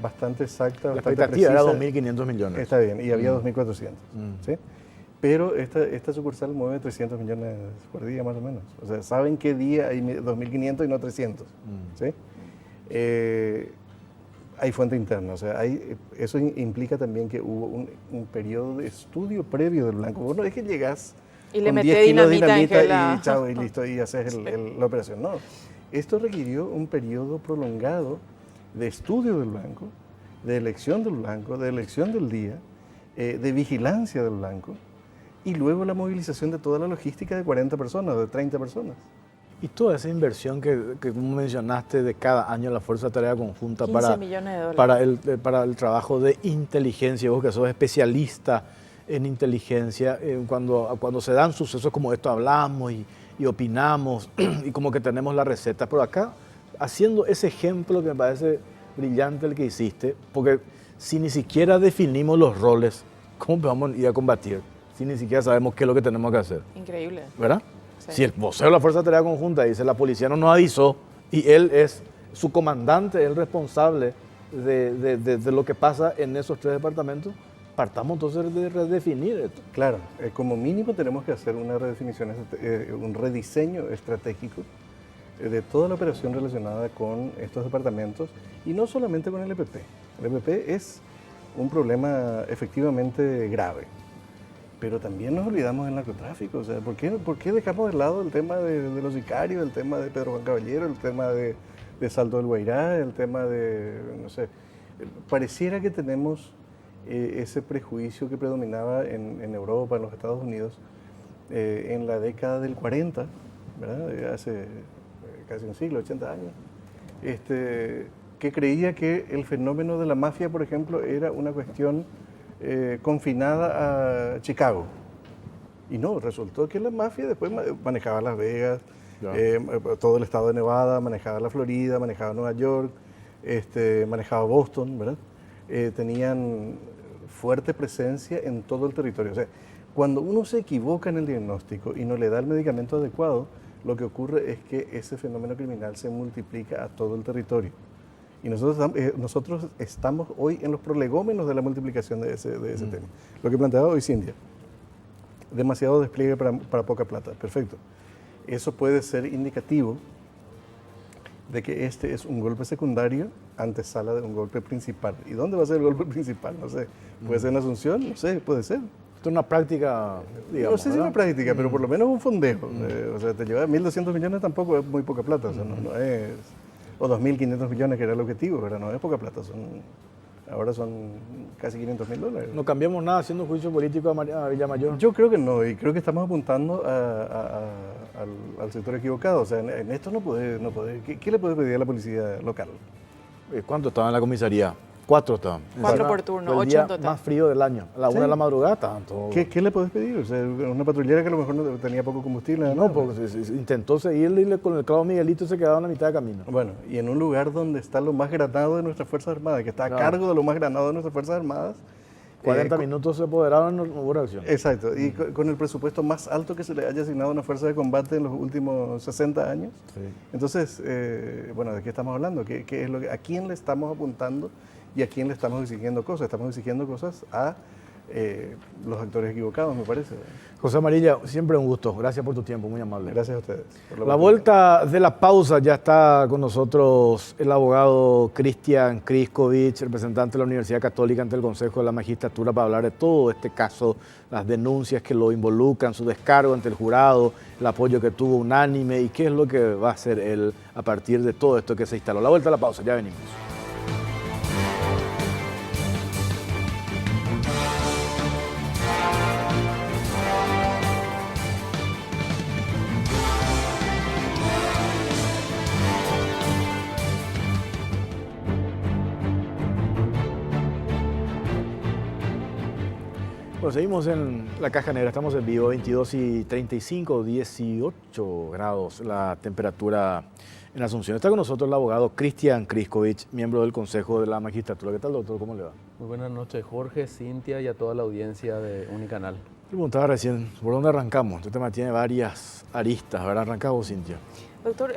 Speaker 7: bastante exacta,
Speaker 1: La
Speaker 7: bastante
Speaker 1: expectativa era
Speaker 7: precisa.
Speaker 1: 2.500 millones.
Speaker 7: Está bien, y había 2.400. ¿Sí? Pero esta sucursal mueve 300 millones por día más o menos. O sea, saben qué día hay 2.500 y no 300. ¿Sí? Hay fuente interna, o sea, eso implica también que hubo un periodo de estudio previo del blanco. Vos no es que llegás
Speaker 2: Y le
Speaker 7: con
Speaker 2: meté
Speaker 7: 10 kilos de
Speaker 2: dinamita en
Speaker 7: dinamita
Speaker 2: la-
Speaker 7: y chao, y listo, y haces la operación. No, esto requirió un periodo prolongado de estudio del blanco, de elección del blanco, de elección del día, de vigilancia del blanco, y luego la movilización de toda la logística de 40 personas, de 30 personas.
Speaker 1: Y toda esa inversión que como mencionaste de cada año la Fuerza de Tarea Conjunta
Speaker 2: 15 millones de dólares.
Speaker 1: para el trabajo de inteligencia, vos que sos especialista en inteligencia, cuando se dan sucesos como esto hablamos y opinamos y como que tenemos la receta, pero acá haciendo ese ejemplo que me parece brillante el que hiciste, porque si ni siquiera definimos los roles, ¿cómo vamos a ir a combatir? Si ni siquiera sabemos qué es lo que tenemos que hacer,
Speaker 2: Increíble.
Speaker 1: ¿verdad?
Speaker 2: Sí.
Speaker 1: Si el vocero de la Fuerza de Tarea Conjunta dice la policía no nos avisó y él es su comandante, el responsable de lo que pasa en esos 3 departamentos, partamos entonces de redefinir esto.
Speaker 7: Claro, como mínimo tenemos que hacer una redefinición, un rediseño estratégico de toda la operación relacionada con estos departamentos y no solamente con el EPP. El EPP es un problema efectivamente grave, pero también nos olvidamos del narcotráfico. O sea, ¿por qué dejamos de lado el tema de los sicarios, el tema de Pedro Juan Caballero, el tema de Salto del Guairá, el tema de, no sé, pareciera que tenemos ese prejuicio que predominaba en Europa, en los Estados Unidos, en la década del 40, ¿verdad? Hace casi un siglo, 80 años, que creía que el fenómeno de la mafia, por ejemplo, era una cuestión confinada a Chicago. Y no, resultó que la mafia después manejaba Las Vegas, todo el estado de Nevada, manejaba la Florida, manejaba Nueva York, manejaba Boston, ¿verdad? Tenían fuerte presencia en todo el territorio. O sea, cuando uno se equivoca en el diagnóstico y no le da el medicamento adecuado, lo que ocurre es que ese fenómeno criminal se multiplica a todo el territorio. Y nosotros estamos hoy en los prolegómenos de la multiplicación de ese tema. Lo que planteaba hoy Cintia, demasiado despliegue para poca plata, perfecto. Eso puede ser indicativo de que este es un golpe secundario, antesala de un golpe principal. ¿Y dónde va a ser el golpe principal? No sé. ¿Puede ser en Asunción? No sé, puede ser.
Speaker 1: Esto es una práctica, digamos,
Speaker 7: no sé si es una práctica, pero por lo menos un fondeo. O sea, te lleva 1.200 millones, tampoco es muy poca plata. O sea, no es... O 2.500 millones, que era el objetivo, pero no es poca plata. Ahora son casi $500.000.
Speaker 1: No cambiamos nada haciendo un juicio político a Villamayor.
Speaker 7: Yo creo que no, y creo que estamos apuntando al sector equivocado. O sea, en esto no puede. ¿Qué le puede pedir a la policía local?
Speaker 1: ¿Cuánto estaban en la comisaría? 4 estaban.
Speaker 2: 4 por turno,
Speaker 1: Fue el
Speaker 2: 8
Speaker 1: día
Speaker 2: en total.
Speaker 1: más frío del año. A la 1 de la madrugada estaban todos.
Speaker 7: ¿Qué le puedes pedir? O sea, una patrullera que a lo mejor no tenía poco combustible.
Speaker 1: No, porque intentó seguirle y con el clavo Miguelito se quedaba en la mitad de camino.
Speaker 7: Bueno, y en un lugar donde está lo más granado de nuestras Fuerzas Armadas, que está a cargo de lo más granado de nuestras Fuerzas Armadas.
Speaker 1: 40 minutos se apoderaron, no hubo reacción.
Speaker 7: Exacto, y con el presupuesto más alto que se le haya asignado a una fuerza de combate en los últimos 60 años.
Speaker 1: Sí.
Speaker 7: Entonces, bueno, ¿de qué estamos hablando? ¿Qué es ¿A quién le estamos apuntando y a quién le estamos exigiendo cosas? Estamos exigiendo cosas a los actores equivocados, me parece.
Speaker 1: José Amarilla, siempre un gusto. Gracias por tu tiempo, muy amable.
Speaker 7: Gracias a ustedes. Por
Speaker 1: La vuelta de la pausa, ya está con nosotros el abogado Cristian Kriskovic, representante de la Universidad Católica ante el Consejo de la Magistratura, para hablar de todo este caso, las denuncias que lo involucran, su descargo ante el jurado, el apoyo que tuvo unánime y qué es lo que va a hacer él a partir de todo esto que se instaló. La vuelta a la pausa, ya venimos. Bueno, seguimos en la caja negra, estamos en vivo, 22 y 35, 18 grados la temperatura en Asunción. Está con nosotros el abogado Cristian Kriskovic, miembro del Consejo de la Magistratura. ¿Qué tal, doctor? ¿Cómo le va?
Speaker 8: Muy buenas noches, Jorge, Cintia y a toda la audiencia de Unicanal.
Speaker 1: Preguntaba recién, ¿por dónde arrancamos? Este tema tiene varias aristas, ¿verdad? ¿Arrancamos, Cintia?
Speaker 2: Doctor,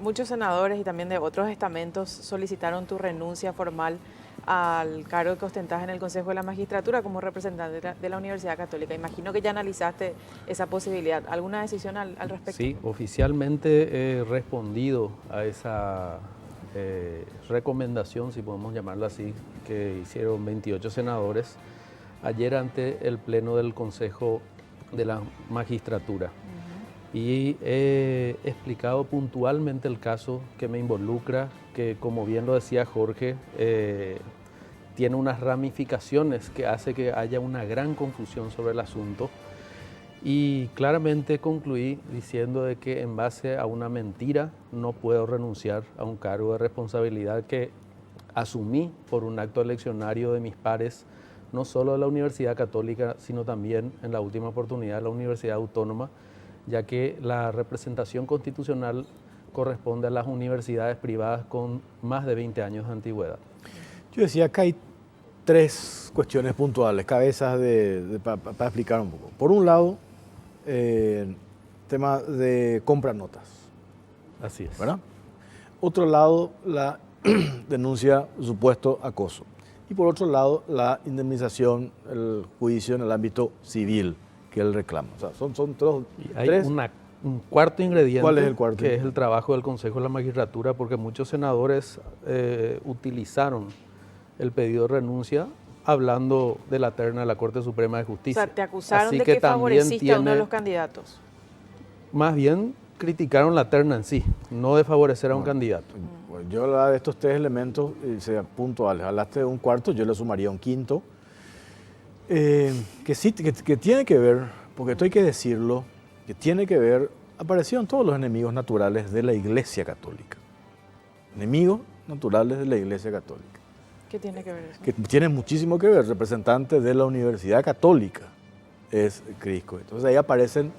Speaker 2: muchos senadores y también de otros estamentos solicitaron tu renuncia formal al cargo que ostentás en el Consejo de la Magistratura como representante de la Universidad Católica. Imagino que ya analizaste esa posibilidad. ¿Alguna decisión al respecto?
Speaker 8: Sí, oficialmente he respondido a esa recomendación, si podemos llamarla así, que hicieron 28 senadores ayer ante el Pleno del Consejo de la Magistratura. Y he explicado puntualmente el caso que me involucra, que como bien lo decía Jorge, tiene unas ramificaciones que hace que haya una gran confusión sobre el asunto. Y claramente concluí diciendo de que en base a una mentira no puedo renunciar a un cargo de responsabilidad que asumí por un acto eleccionario de mis pares, no solo de la Universidad Católica, sino también en la última oportunidad de la Universidad Autónoma, ya que la representación constitucional corresponde a las universidades privadas con más de 20 años de antigüedad.
Speaker 1: Yo decía, acá hay 3 cuestiones puntuales, cabezas para explicar un poco. Por un lado, tema de compra notas.
Speaker 8: Así es.
Speaker 1: ¿Verdad? Otro lado, la denuncia supuesto acoso. Y por otro lado, la indemnización, el juicio en el ámbito civil que él reclama. O sea, son
Speaker 8: Hay
Speaker 1: tres.
Speaker 8: un cuarto ingrediente.
Speaker 1: ¿Cuál es el cuarto?
Speaker 8: Que es el trabajo del Consejo de la Magistratura, porque muchos senadores utilizaron el pedido de renuncia hablando de la terna de la Corte Suprema de
Speaker 2: O
Speaker 8: Justicia.
Speaker 2: sea, te acusaron
Speaker 8: Así
Speaker 2: de que
Speaker 8: también
Speaker 2: favoreciste a uno de los candidatos.
Speaker 8: Más bien criticaron la terna en sí, no de favorecer a un candidato.
Speaker 1: Pues yo hablaba de estos 3 elementos puntuales. Hablaste de un cuarto, yo le sumaría un quinto. Que sí, que tiene que ver, porque esto hay que decirlo, que tiene que ver, aparecieron todos los enemigos naturales de la Iglesia Católica. Enemigos naturales de la Iglesia Católica.
Speaker 2: ¿Qué tiene que ver eso?
Speaker 1: Que tiene muchísimo que ver, representante de la Universidad Católica es Crisco. Entonces ahí aparecen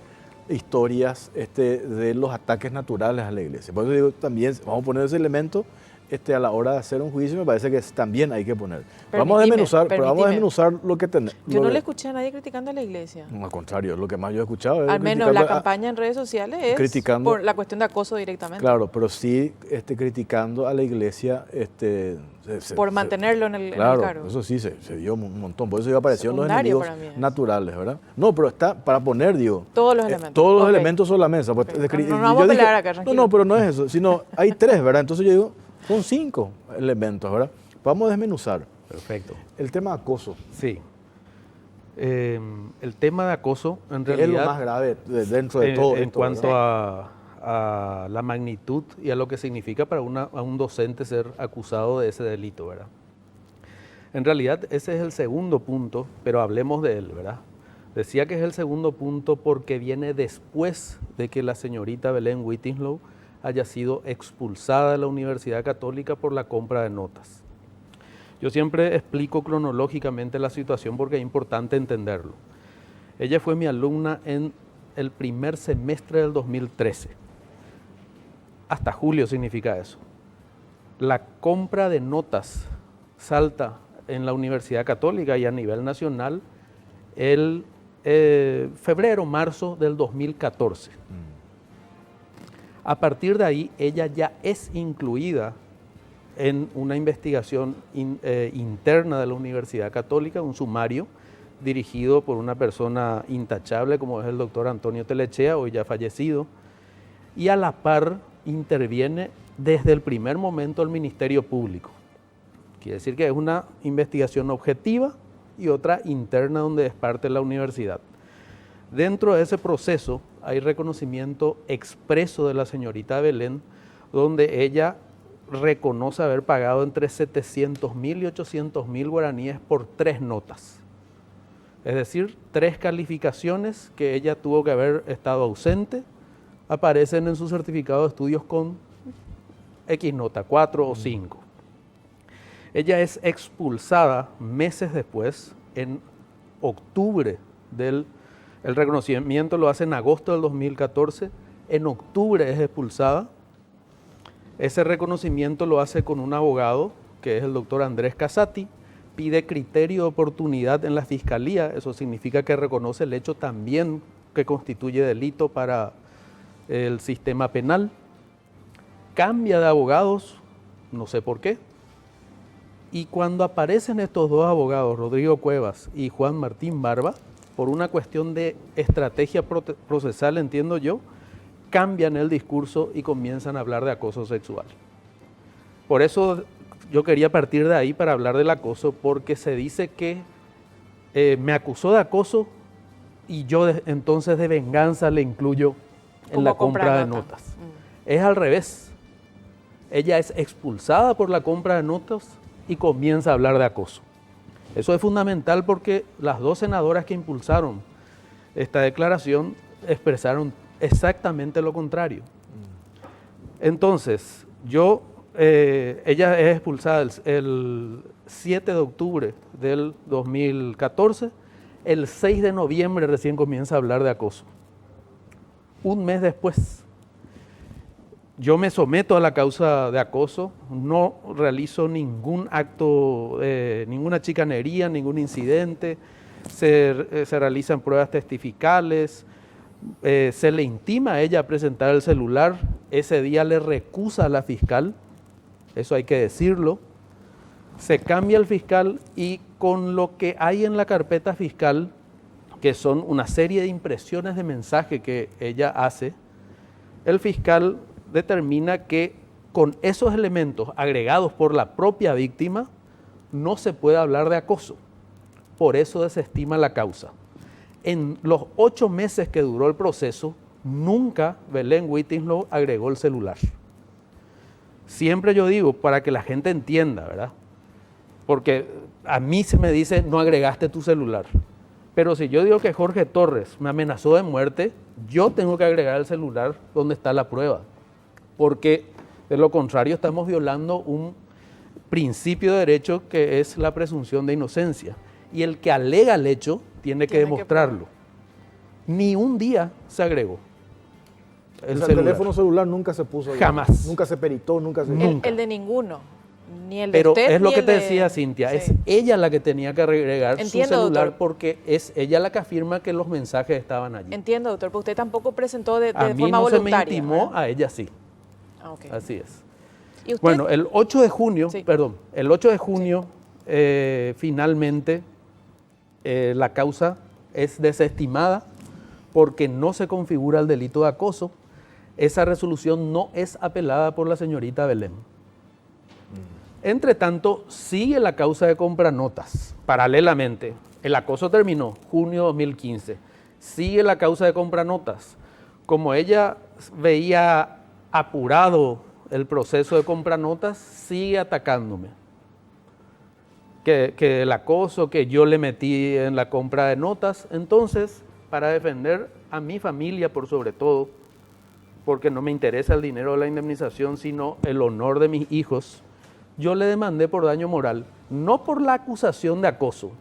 Speaker 1: historias de los ataques naturales a la iglesia. Por eso digo, también vamos a poner ese elemento a la hora de hacer un juicio, me parece que también hay que poner. Pero vamos a desmenuzar lo que tenemos.
Speaker 2: Yo no le escuché a nadie criticando a la iglesia.
Speaker 1: No, al contrario, lo que más yo he escuchado es
Speaker 2: al menos la campaña en redes sociales es
Speaker 1: criticando,
Speaker 2: por la cuestión de acoso directamente.
Speaker 1: Claro, pero sí criticando a la iglesia
Speaker 2: por mantenerlo en el
Speaker 1: claro,
Speaker 2: cargo.
Speaker 1: Eso sí se vio un montón. Por eso ya aparecieron los enemigos naturales, ¿verdad? No, pero está para poner, digo.
Speaker 2: Todos los elementos.
Speaker 1: Todos los elementos sobre la mesa. Pues,
Speaker 2: no vamos a pelear acá, tranquilo.
Speaker 1: No, pero no es eso. Sino hay 3, ¿verdad? Entonces yo digo, son 5 elementos, ¿verdad? Vamos a desmenuzar.
Speaker 8: Perfecto.
Speaker 1: El tema de acoso.
Speaker 8: Sí. El tema de acoso, en realidad,
Speaker 1: es lo más grave dentro de todo
Speaker 8: en
Speaker 1: esto,
Speaker 8: cuanto a la magnitud y a lo que significa para un docente ser acusado de ese delito, ¿verdad? En realidad, ese es el segundo punto, pero hablemos de él, ¿verdad? Decía que es el segundo punto porque viene después de que la señorita Belén Whittinglow haya sido expulsada de la Universidad Católica por la compra de notas. Yo siempre explico cronológicamente la situación porque es importante entenderlo. Ella fue mi alumna en el primer semestre del 2013. Hasta julio significa eso. La compra de notas salta en la Universidad Católica y a nivel nacional el febrero, marzo del 2014. A partir de ahí, ella ya es incluida en una investigación interna de la Universidad Católica, un sumario dirigido por una persona intachable como es el doctor Antonio Telechea, hoy ya fallecido, y a la par interviene desde el primer momento el Ministerio Público. Quiere decir que es una investigación objetiva y otra interna donde es parte de la universidad. Dentro de ese proceso hay reconocimiento expreso de la señorita Belén, donde ella reconoce haber pagado entre 700.000 y 800.000 guaraníes por 3 notas. Es decir, 3 calificaciones que ella tuvo que haber estado ausente, aparecen en su certificado de estudios con X nota, 4 o 5. Ella es expulsada meses después, en octubre el reconocimiento lo hace en agosto del 2014, en octubre es expulsada. Ese reconocimiento lo hace con un abogado, que es el doctor Andrés Casati, pide criterio de oportunidad en la fiscalía, eso significa que reconoce el hecho también que constituye delito para el sistema penal. Cambia de abogados, no sé por qué, y cuando aparecen estos 2 abogados, Rodrigo Cuevas y Juan Martín Barba, por una cuestión de estrategia procesal, entiendo yo, cambian el discurso y comienzan a hablar de acoso sexual. Por eso yo quería partir de ahí para hablar del acoso, porque se dice que me acusó de acoso y yo entonces de venganza le incluyo en la compra de notas. Es al revés. Ella es expulsada por la compra de notas y comienza a hablar de acoso. Eso es fundamental porque las 2 senadoras que impulsaron esta declaración expresaron exactamente lo contrario. Entonces, ella es expulsada el 7 de octubre del 2014, el 6 de noviembre recién comienza a hablar de acoso. Un mes después, yo me someto a la causa de acoso, no realizo ningún acto, ninguna chicanería, ningún incidente, se realizan pruebas testificales, se le intima a ella a presentar el celular, ese día le recusa a la fiscal, eso hay que decirlo, se cambia el fiscal y con lo que hay en la carpeta fiscal, que son una serie de impresiones de mensaje que ella hace, el fiscal determina que con esos elementos agregados por la propia víctima no se puede hablar de acoso. Por eso desestima la causa. En los 8 meses que duró el proceso, nunca Belén Whittinglow agregó el celular. Siempre yo digo, para que la gente entienda, ¿verdad? Porque a mí se me dice, no agregaste tu celular. Pero si yo digo que Jorge Torres me amenazó de muerte, yo tengo que agregar el celular donde está la prueba. Porque De lo contrario, estamos violando un principio de derecho que es la presunción de inocencia. Y el que alega el hecho tiene que demostrarlo. Ni un día se agregó.
Speaker 1: El teléfono celular nunca se puso.
Speaker 8: Jamás.
Speaker 1: Nunca se peritó, nunca se...
Speaker 2: El de ninguno. Ni el de
Speaker 8: Pero
Speaker 2: usted,
Speaker 8: es lo
Speaker 2: ni
Speaker 8: que
Speaker 2: el
Speaker 8: te
Speaker 2: de...
Speaker 8: decía Cintia,
Speaker 2: Sí.
Speaker 8: es ella la que tenía que agregar
Speaker 2: Entiendo,
Speaker 8: su celular,
Speaker 2: doctor.
Speaker 8: porque es ella la que afirma que los mensajes estaban allí.
Speaker 2: Entiendo, doctor, pero usted tampoco presentó de
Speaker 8: A mí
Speaker 2: forma
Speaker 8: no se me
Speaker 2: voluntaria.
Speaker 8: intimó,
Speaker 2: ¿verdad?
Speaker 8: a ella sí.
Speaker 2: Ah, ok.
Speaker 8: Así es.
Speaker 2: ¿Y usted?
Speaker 8: Bueno, el 8 de junio,
Speaker 2: Sí.
Speaker 8: el 8 de junio finalmente la causa es desestimada porque no se configura el delito de acoso. Esa resolución no es apelada por la señorita Belén. Entre tanto, sigue la causa de compranotas. Paralelamente, el acoso terminó junio de 2015. Sigue la causa de compranotas. Como ella veía apurado el proceso de compranotas, sigue atacándome. Que el acoso, que yo le metí en la compra de notas. Entonces, para defender a mi familia por sobre todo, porque no me interesa el dinero de la indemnización, sino el honor de mis hijos, yo le demandé por daño moral, no por la acusación de acoso,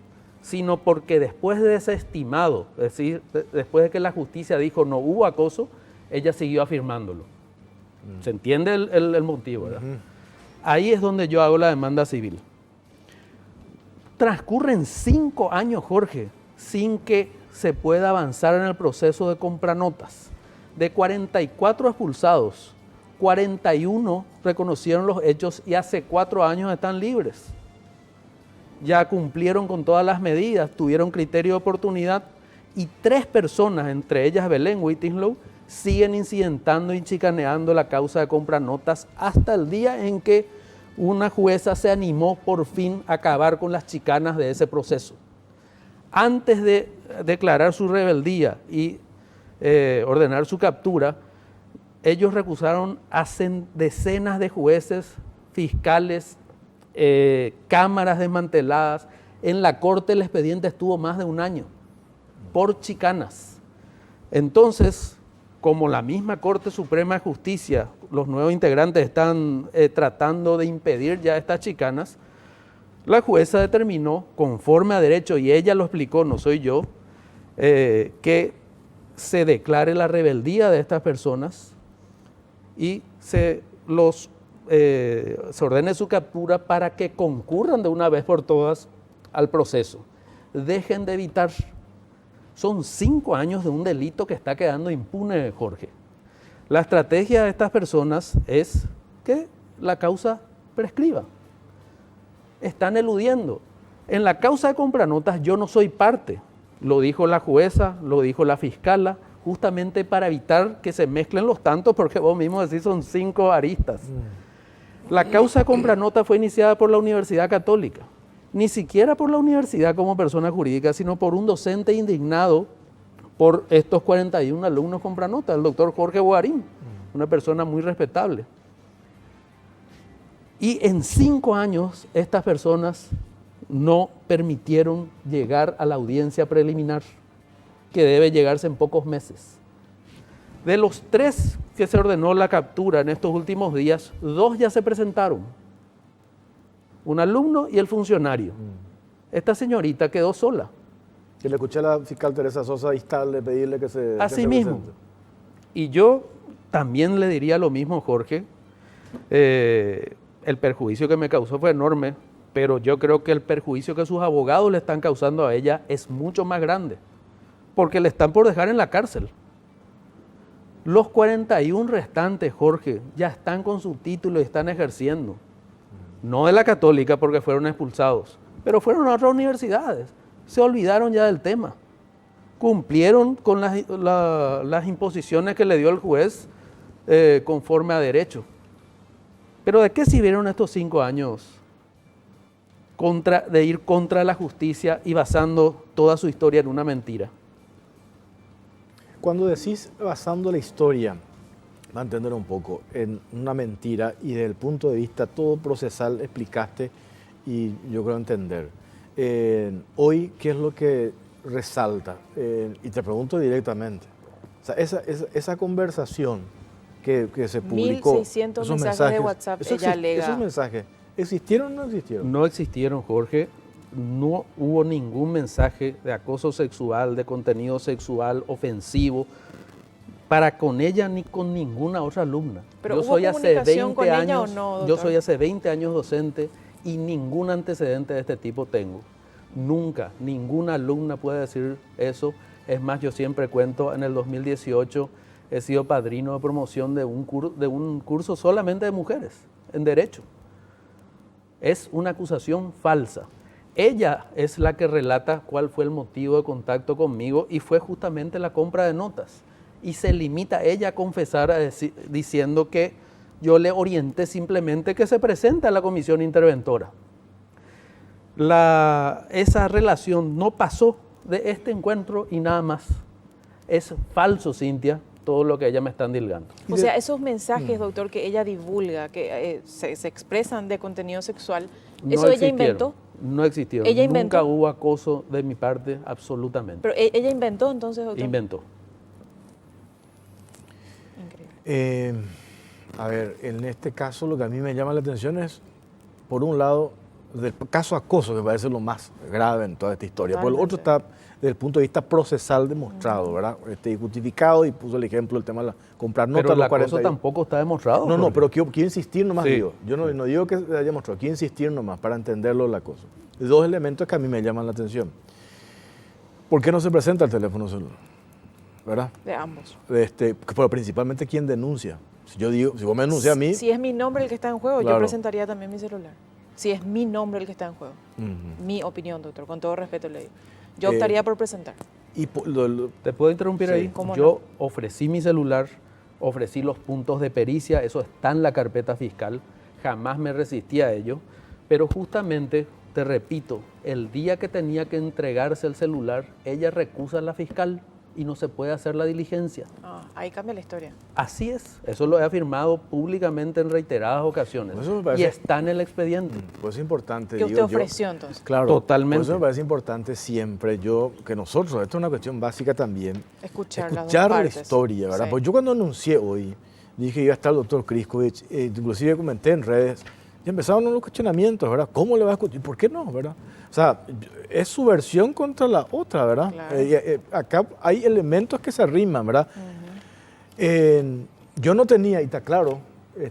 Speaker 8: sino porque después de desestimado, es decir, después de que la justicia dijo no hubo acoso, ella siguió afirmándolo. ¿Se entiende el motivo, verdad? Ahí es donde yo hago la demanda civil. Transcurren 5 años, Jorge, sin que se pueda avanzar en el proceso de compranotas. De 44 expulsados, 41 reconocieron los hechos y hace 4 años están libres. Ya cumplieron con todas las medidas, tuvieron criterio de oportunidad y 3 personas, entre ellas Belén Whittinglow, siguen incidentando y chicaneando la causa de compranotas hasta el día en que una jueza se animó por fin a acabar con las chicanas de ese proceso. Antes de declarar su rebeldía y ordenar su captura, ellos recusaron a decenas de jueces, fiscales, cámaras desmanteladas. En la corte el expediente estuvo más de 1 año por chicanas. Entonces, como la misma Corte Suprema de Justicia, los nuevos integrantes están tratando de impedir ya estas chicanas, la jueza determinó, conforme a derecho, y ella lo explicó, no soy yo, que se declare la rebeldía de estas personas y se ordene su captura para que concurran de una vez por todas al proceso. Dejen de evitar. Son 5 años de un delito que está quedando impune, Jorge. La estrategia de estas personas es que la causa prescriba. Están eludiendo. En la causa de compranotas yo no soy parte. Lo dijo la jueza, lo dijo la fiscala, justamente para evitar que se mezclen los tantos, porque vos mismo decís son 5 aristas. La causa de compranota fue iniciada por la Universidad Católica, ni siquiera por la universidad como persona jurídica, sino por un docente indignado por estos 41 alumnos compranotas, el doctor Jorge Boarín, una persona muy respetable. Y en 5 años estas personas no permitieron llegar a la audiencia preliminar, que debe llegarse en pocos meses. De los 3 que se ordenó la captura en estos últimos días, 2 ya se presentaron. Un alumno y el funcionario. Esta señorita quedó sola.
Speaker 1: Que le escuché a la fiscal Teresa Sosa Istal pedirle que se
Speaker 8: Así mismo.
Speaker 1: presente.
Speaker 8: Y yo también le diría lo mismo, Jorge. El perjuicio que me causó fue enorme, pero yo creo que el perjuicio que sus abogados le están causando a ella es mucho más grande, porque le están por dejar en la cárcel. Los 41 restantes, Jorge, ya están con su título y están ejerciendo. No de la Católica porque fueron expulsados, pero fueron a otras universidades. Se olvidaron ya del tema. Cumplieron con las imposiciones que le dio el juez conforme a derecho. Pero ¿de qué sirvieron estos 5 años de ir contra la justicia y basando toda su historia en una mentira?
Speaker 1: Cuando decís basando la historia, va a entender un poco, en una mentira y desde el punto de vista todo procesal explicaste y yo creo entender. Hoy, ¿qué es lo que resalta? Y te pregunto directamente. O sea, esa conversación que se publicó.
Speaker 2: 1.600
Speaker 1: esos
Speaker 2: mensajes de WhatsApp, ella alega.
Speaker 1: ¿Esos mensajes existieron o no existieron?
Speaker 8: No existieron, Jorge. No hubo ningún mensaje de acoso sexual, de contenido sexual ofensivo para con ella ni con ninguna otra alumna.
Speaker 2: ¿Pero
Speaker 8: yo
Speaker 2: hubo
Speaker 8: soy hace
Speaker 2: comunicación
Speaker 8: 20
Speaker 2: con ella
Speaker 8: años,
Speaker 2: o no, doctor?
Speaker 8: yo soy hace 20 años docente y ningún antecedente de este tipo tengo. Nunca, ninguna alumna puede decir eso. Es más, yo siempre cuento, en el 2018 he sido padrino de promoción de un curso solamente de mujeres en Derecho. Es una acusación falsa. Ella es la que relata cuál fue el motivo de contacto conmigo y fue justamente la compra de notas. Y se limita ella a confesar diciendo que yo le orienté simplemente que se presente a la comisión interventora. Esa relación no pasó de este encuentro y nada más. Es falso, Cintia, todo lo que ella me está endilgando.
Speaker 2: O sea, esos mensajes, doctor, que ella divulga, que se expresan de contenido sexual, ¿eso ella inventó?
Speaker 8: No existieron.
Speaker 2: ¿Ella inventó?
Speaker 8: Nunca hubo acoso de mi parte, absolutamente.
Speaker 2: Pero ella inventó entonces, doctor.
Speaker 8: Inventó.
Speaker 2: Increíble.
Speaker 1: A ver, en este caso lo que a mí me llama la atención es, por un lado, del caso acoso, que me parece lo más grave en toda esta historia. Por el otro está desde el punto de vista procesal demostrado, ¿verdad? Justificado, y puso el ejemplo del tema de comprar notas.
Speaker 8: Pero el
Speaker 1: los
Speaker 8: acoso
Speaker 1: 40
Speaker 8: tampoco está demostrado.
Speaker 1: No,
Speaker 8: Jorge.
Speaker 1: pero quiero insistir nomás,
Speaker 8: Sí.
Speaker 1: digo. Yo no digo que se haya demostrado, quiero insistir nomás para entenderlo el acoso. Dos elementos que a mí me llaman la atención. ¿Por qué no se presenta el teléfono celular? ¿Verdad?
Speaker 2: De ambos.
Speaker 1: Pero principalmente, ¿quién denuncia? Si yo digo, si vos me denuncias a mí...
Speaker 2: Si es mi nombre el que está en juego,
Speaker 1: Claro.
Speaker 2: yo presentaría también mi celular. Si es mi nombre el que está en juego.
Speaker 1: Ujú.
Speaker 2: Mi opinión, doctor, con todo respeto le digo. Yo optaría por presentar.
Speaker 1: Y
Speaker 8: ¿Te puedo interrumpir
Speaker 1: Sí.
Speaker 8: ahí?
Speaker 2: ¿Cómo
Speaker 8: Yo ofrecí mi celular, ofrecí los puntos de pericia, eso está en la carpeta fiscal, jamás me resistí a ello, pero justamente, te repito, el día que tenía que entregarse el celular, ella recusa a la fiscal y no se puede hacer la diligencia.
Speaker 2: Ahí cambia la historia.
Speaker 8: Así es, eso lo he afirmado públicamente en reiteradas ocasiones
Speaker 1: Eso me
Speaker 8: y
Speaker 1: parece-
Speaker 8: está en el expediente.
Speaker 1: Pues es importante.
Speaker 2: ¿Qué
Speaker 1: digo
Speaker 2: usted
Speaker 1: yo.
Speaker 2: ofreció entonces?
Speaker 1: Claro,
Speaker 8: Totalmente.
Speaker 1: Por eso me parece importante siempre que nosotros, esto es una cuestión básica también,
Speaker 2: Escuchar las dos
Speaker 1: la
Speaker 2: partes.
Speaker 1: historia, ¿verdad?
Speaker 2: Sí.
Speaker 1: Pues yo cuando anuncié hoy, dije que iba a estar el doctor Kriskovich, inclusive comenté en redes, y empezaron los cuestionamientos, ¿verdad? ¿Cómo le va a escuchar? ¿Por qué no, verdad? O sea, es su versión contra la otra, ¿verdad?
Speaker 2: Claro.
Speaker 1: Acá hay elementos que se arriman, ¿verdad? Yo no tenía, y está claro,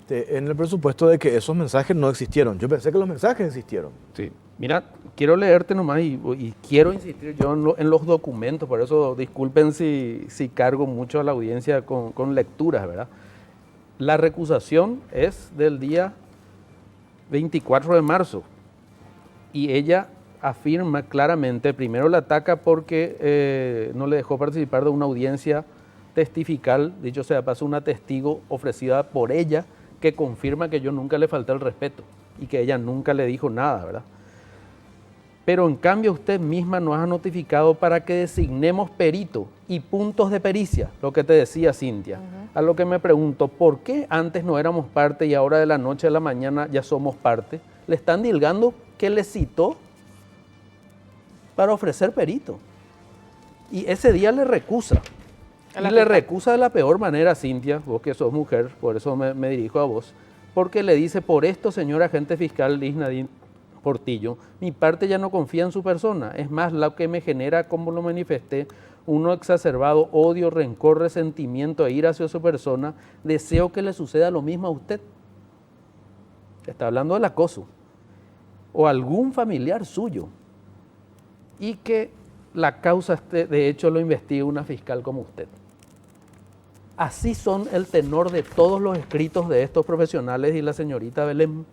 Speaker 1: en el presupuesto de que esos mensajes no existieron. Yo pensé que los mensajes existieron.
Speaker 8: Sí. Mira, quiero leerte nomás y quiero insistir yo en los documentos, por eso disculpen si cargo mucho a la audiencia con lecturas, ¿verdad? La recusación es del día 24 de marzo y ella afirma claramente, primero la ataca porque no le dejó participar de una audiencia testifical, dicho sea de paso, una testigo ofrecida por ella que confirma que yo nunca le falté el respeto y que ella nunca le dijo nada, ¿verdad? Pero en cambio usted misma nos ha notificado para que designemos perito y puntos de pericia, lo que te decía Cintia. A lo que me pregunto, ¿por qué antes no éramos parte y ahora de la noche a la mañana ya somos parte? Le están dilgando que le citó para ofrecer perito. Y ese día le recusa. Y le recusa de la peor manera, Cintia, vos que sos mujer, por eso me dirijo a vos, porque le dice, por esto, señora agente fiscal Liz Nadine Portillo, mi parte ya no confía en su persona. Es más, lo que me genera, como lo manifesté, un exacerbado odio, rencor, resentimiento e ira hacia su persona. Deseo que le suceda lo mismo a usted. Está hablando del acoso. O algún familiar suyo. Y que la causa, de hecho, lo investigue una fiscal como usted. Así son el tenor de todos los escritos de estos profesionales y la señorita Belén.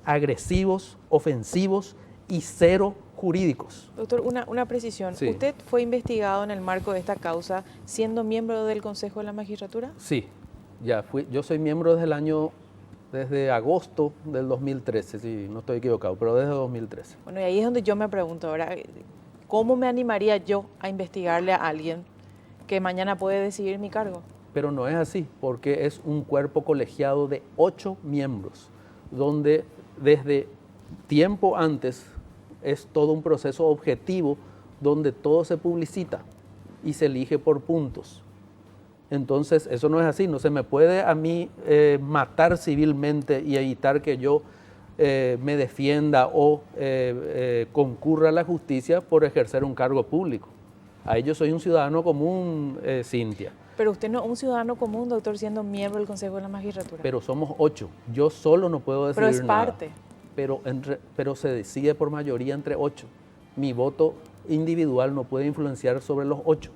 Speaker 8: Agresivos, ofensivos y cero jurídicos.
Speaker 2: Doctor, una precisión.
Speaker 8: Sí.
Speaker 2: ¿Usted fue investigado en el marco de esta causa siendo miembro del Consejo de la Magistratura?
Speaker 8: Sí, ya fui. Yo soy miembro desde agosto del 2013, si no estoy equivocado, pero desde 2013.
Speaker 2: Bueno, y ahí es donde yo me pregunto ahora, ¿cómo me animaría yo a investigarle a alguien que mañana puede decidir mi cargo?
Speaker 8: Pero no es así, porque es un cuerpo colegiado de 8 miembros, donde desde tiempo antes es todo un proceso objetivo donde todo se publicita y se elige por puntos. Entonces, eso no es así, no se me puede a mí matar civilmente y evitar que yo me defienda o concurra a la justicia por ejercer un cargo público. Ahí yo soy un ciudadano común, Cintia.
Speaker 2: Pero usted no es un ciudadano común, doctor, siendo miembro del Consejo de la Magistratura.
Speaker 8: Pero somos 8. Yo solo no puedo decidir
Speaker 2: Pero es
Speaker 8: nada.
Speaker 2: parte.
Speaker 8: Pero se decide por mayoría entre 8. Mi voto individual no puede influenciar sobre los 8.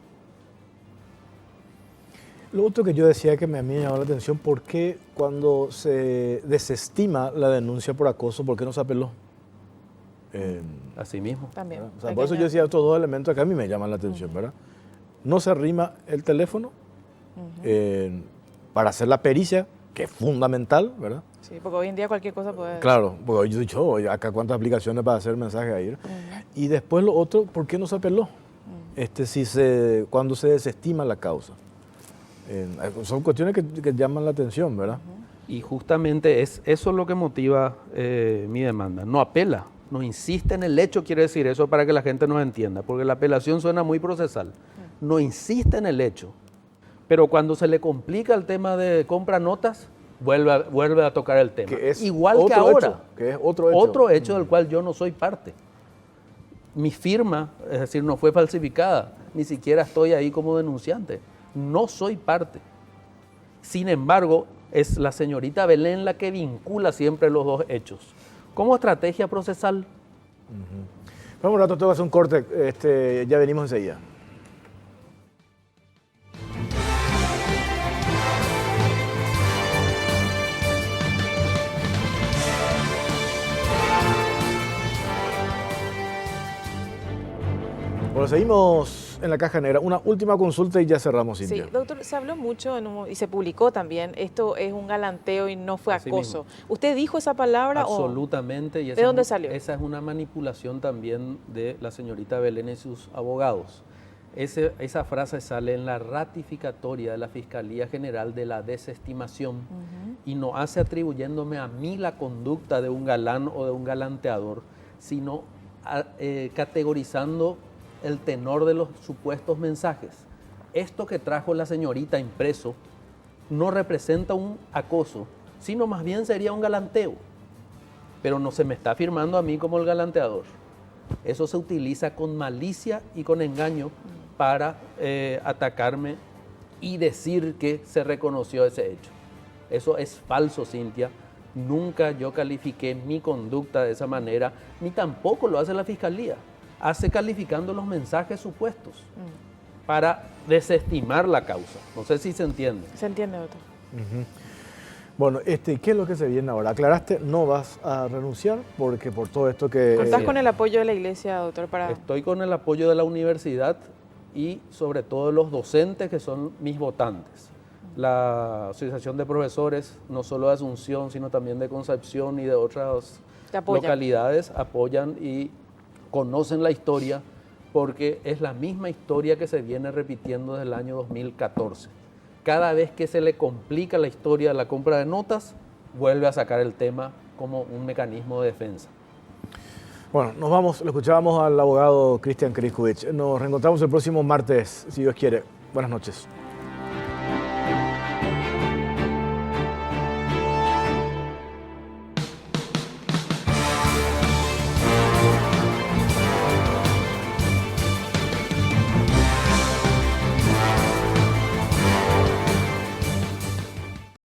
Speaker 1: Lo otro que yo decía que a mí me llamó la atención, ¿por qué cuando se desestima la denuncia por acoso, por qué no se apeló?
Speaker 8: Así mismo.
Speaker 2: También.
Speaker 1: O sea, por eso yo decía estos dos elementos que a mí me llaman la atención, ¿verdad? No se arrima el teléfono para hacer la pericia, que es fundamental, ¿verdad?
Speaker 2: Sí, porque hoy en día cualquier cosa puede...
Speaker 1: Claro, porque yo he dicho, acá cuántas aplicaciones para hacer mensajes ahí. Y después lo otro, ¿por qué no se apeló? Cuando se desestima la causa. Son cuestiones que llaman la atención, ¿verdad?
Speaker 8: Y justamente eso es lo que motiva mi demanda. No apela, no insiste en el hecho, quiere decir eso para que la gente nos entienda, porque la apelación suena muy procesal. No insiste en el hecho, pero cuando se le complica el tema de compra notas, vuelve a tocar el tema.
Speaker 1: Que es
Speaker 8: igual que ahora.
Speaker 1: Que es otro hecho.
Speaker 8: Otro hecho del cual yo no soy parte. Mi firma, es decir, no fue falsificada, ni siquiera estoy ahí como denunciante. No soy parte. Sin embargo, es la señorita Belén la que vincula siempre los dos hechos. Como estrategia procesal.
Speaker 1: Vamos un rato, tengo que hacer un corte. Ya venimos enseguida. Bueno, seguimos en la caja negra. Una última consulta y ya cerramos, Cintia.
Speaker 2: Sí, doctor, se habló mucho y se publicó también, esto es un galanteo y no fue
Speaker 8: Así
Speaker 2: acoso.
Speaker 8: mismo.
Speaker 2: ¿Usted dijo esa palabra
Speaker 8: Absolutamente. Y
Speaker 2: ¿De dónde salió?
Speaker 8: Esa es una manipulación también de la señorita Belén y sus abogados. Esa frase sale en la ratificatoria de la Fiscalía General de la desestimación y no hace atribuyéndome a mí la conducta de un galán o de un galanteador, sino categorizando el tenor de los supuestos mensajes. Esto que trajo la señorita impreso no representa un acoso, sino más bien sería un galanteo. Pero no se me está firmando a mí como el galanteador. Eso se utiliza con malicia y con engaño para atacarme y decir que se reconoció ese hecho. Eso es falso, Cintia. Nunca yo califiqué mi conducta de esa manera, ni tampoco lo hace la Fiscalía. Hace calificando los mensajes supuestos para desestimar la causa. No sé si se entiende.
Speaker 2: Se entiende, doctor.
Speaker 1: Bueno, ¿qué es lo que se viene ahora? Aclaraste, no vas a renunciar porque por todo esto que...
Speaker 2: ¿Contás con el apoyo de la iglesia, doctor?
Speaker 8: Estoy con el apoyo de la universidad y sobre todo de los docentes que son mis votantes. La Asociación de Profesores, no solo de Asunción, sino también de Concepción y de otras localidades, apoyan y conocen la historia porque es la misma historia que se viene repitiendo desde el año 2014. Cada vez que se le complica la historia de la compra de notas, vuelve a sacar el tema como un mecanismo de defensa.
Speaker 1: Bueno, nos vamos, lo escuchábamos al abogado Cristian Kriskovic. Nos reencontramos el próximo martes, si Dios quiere. Buenas noches.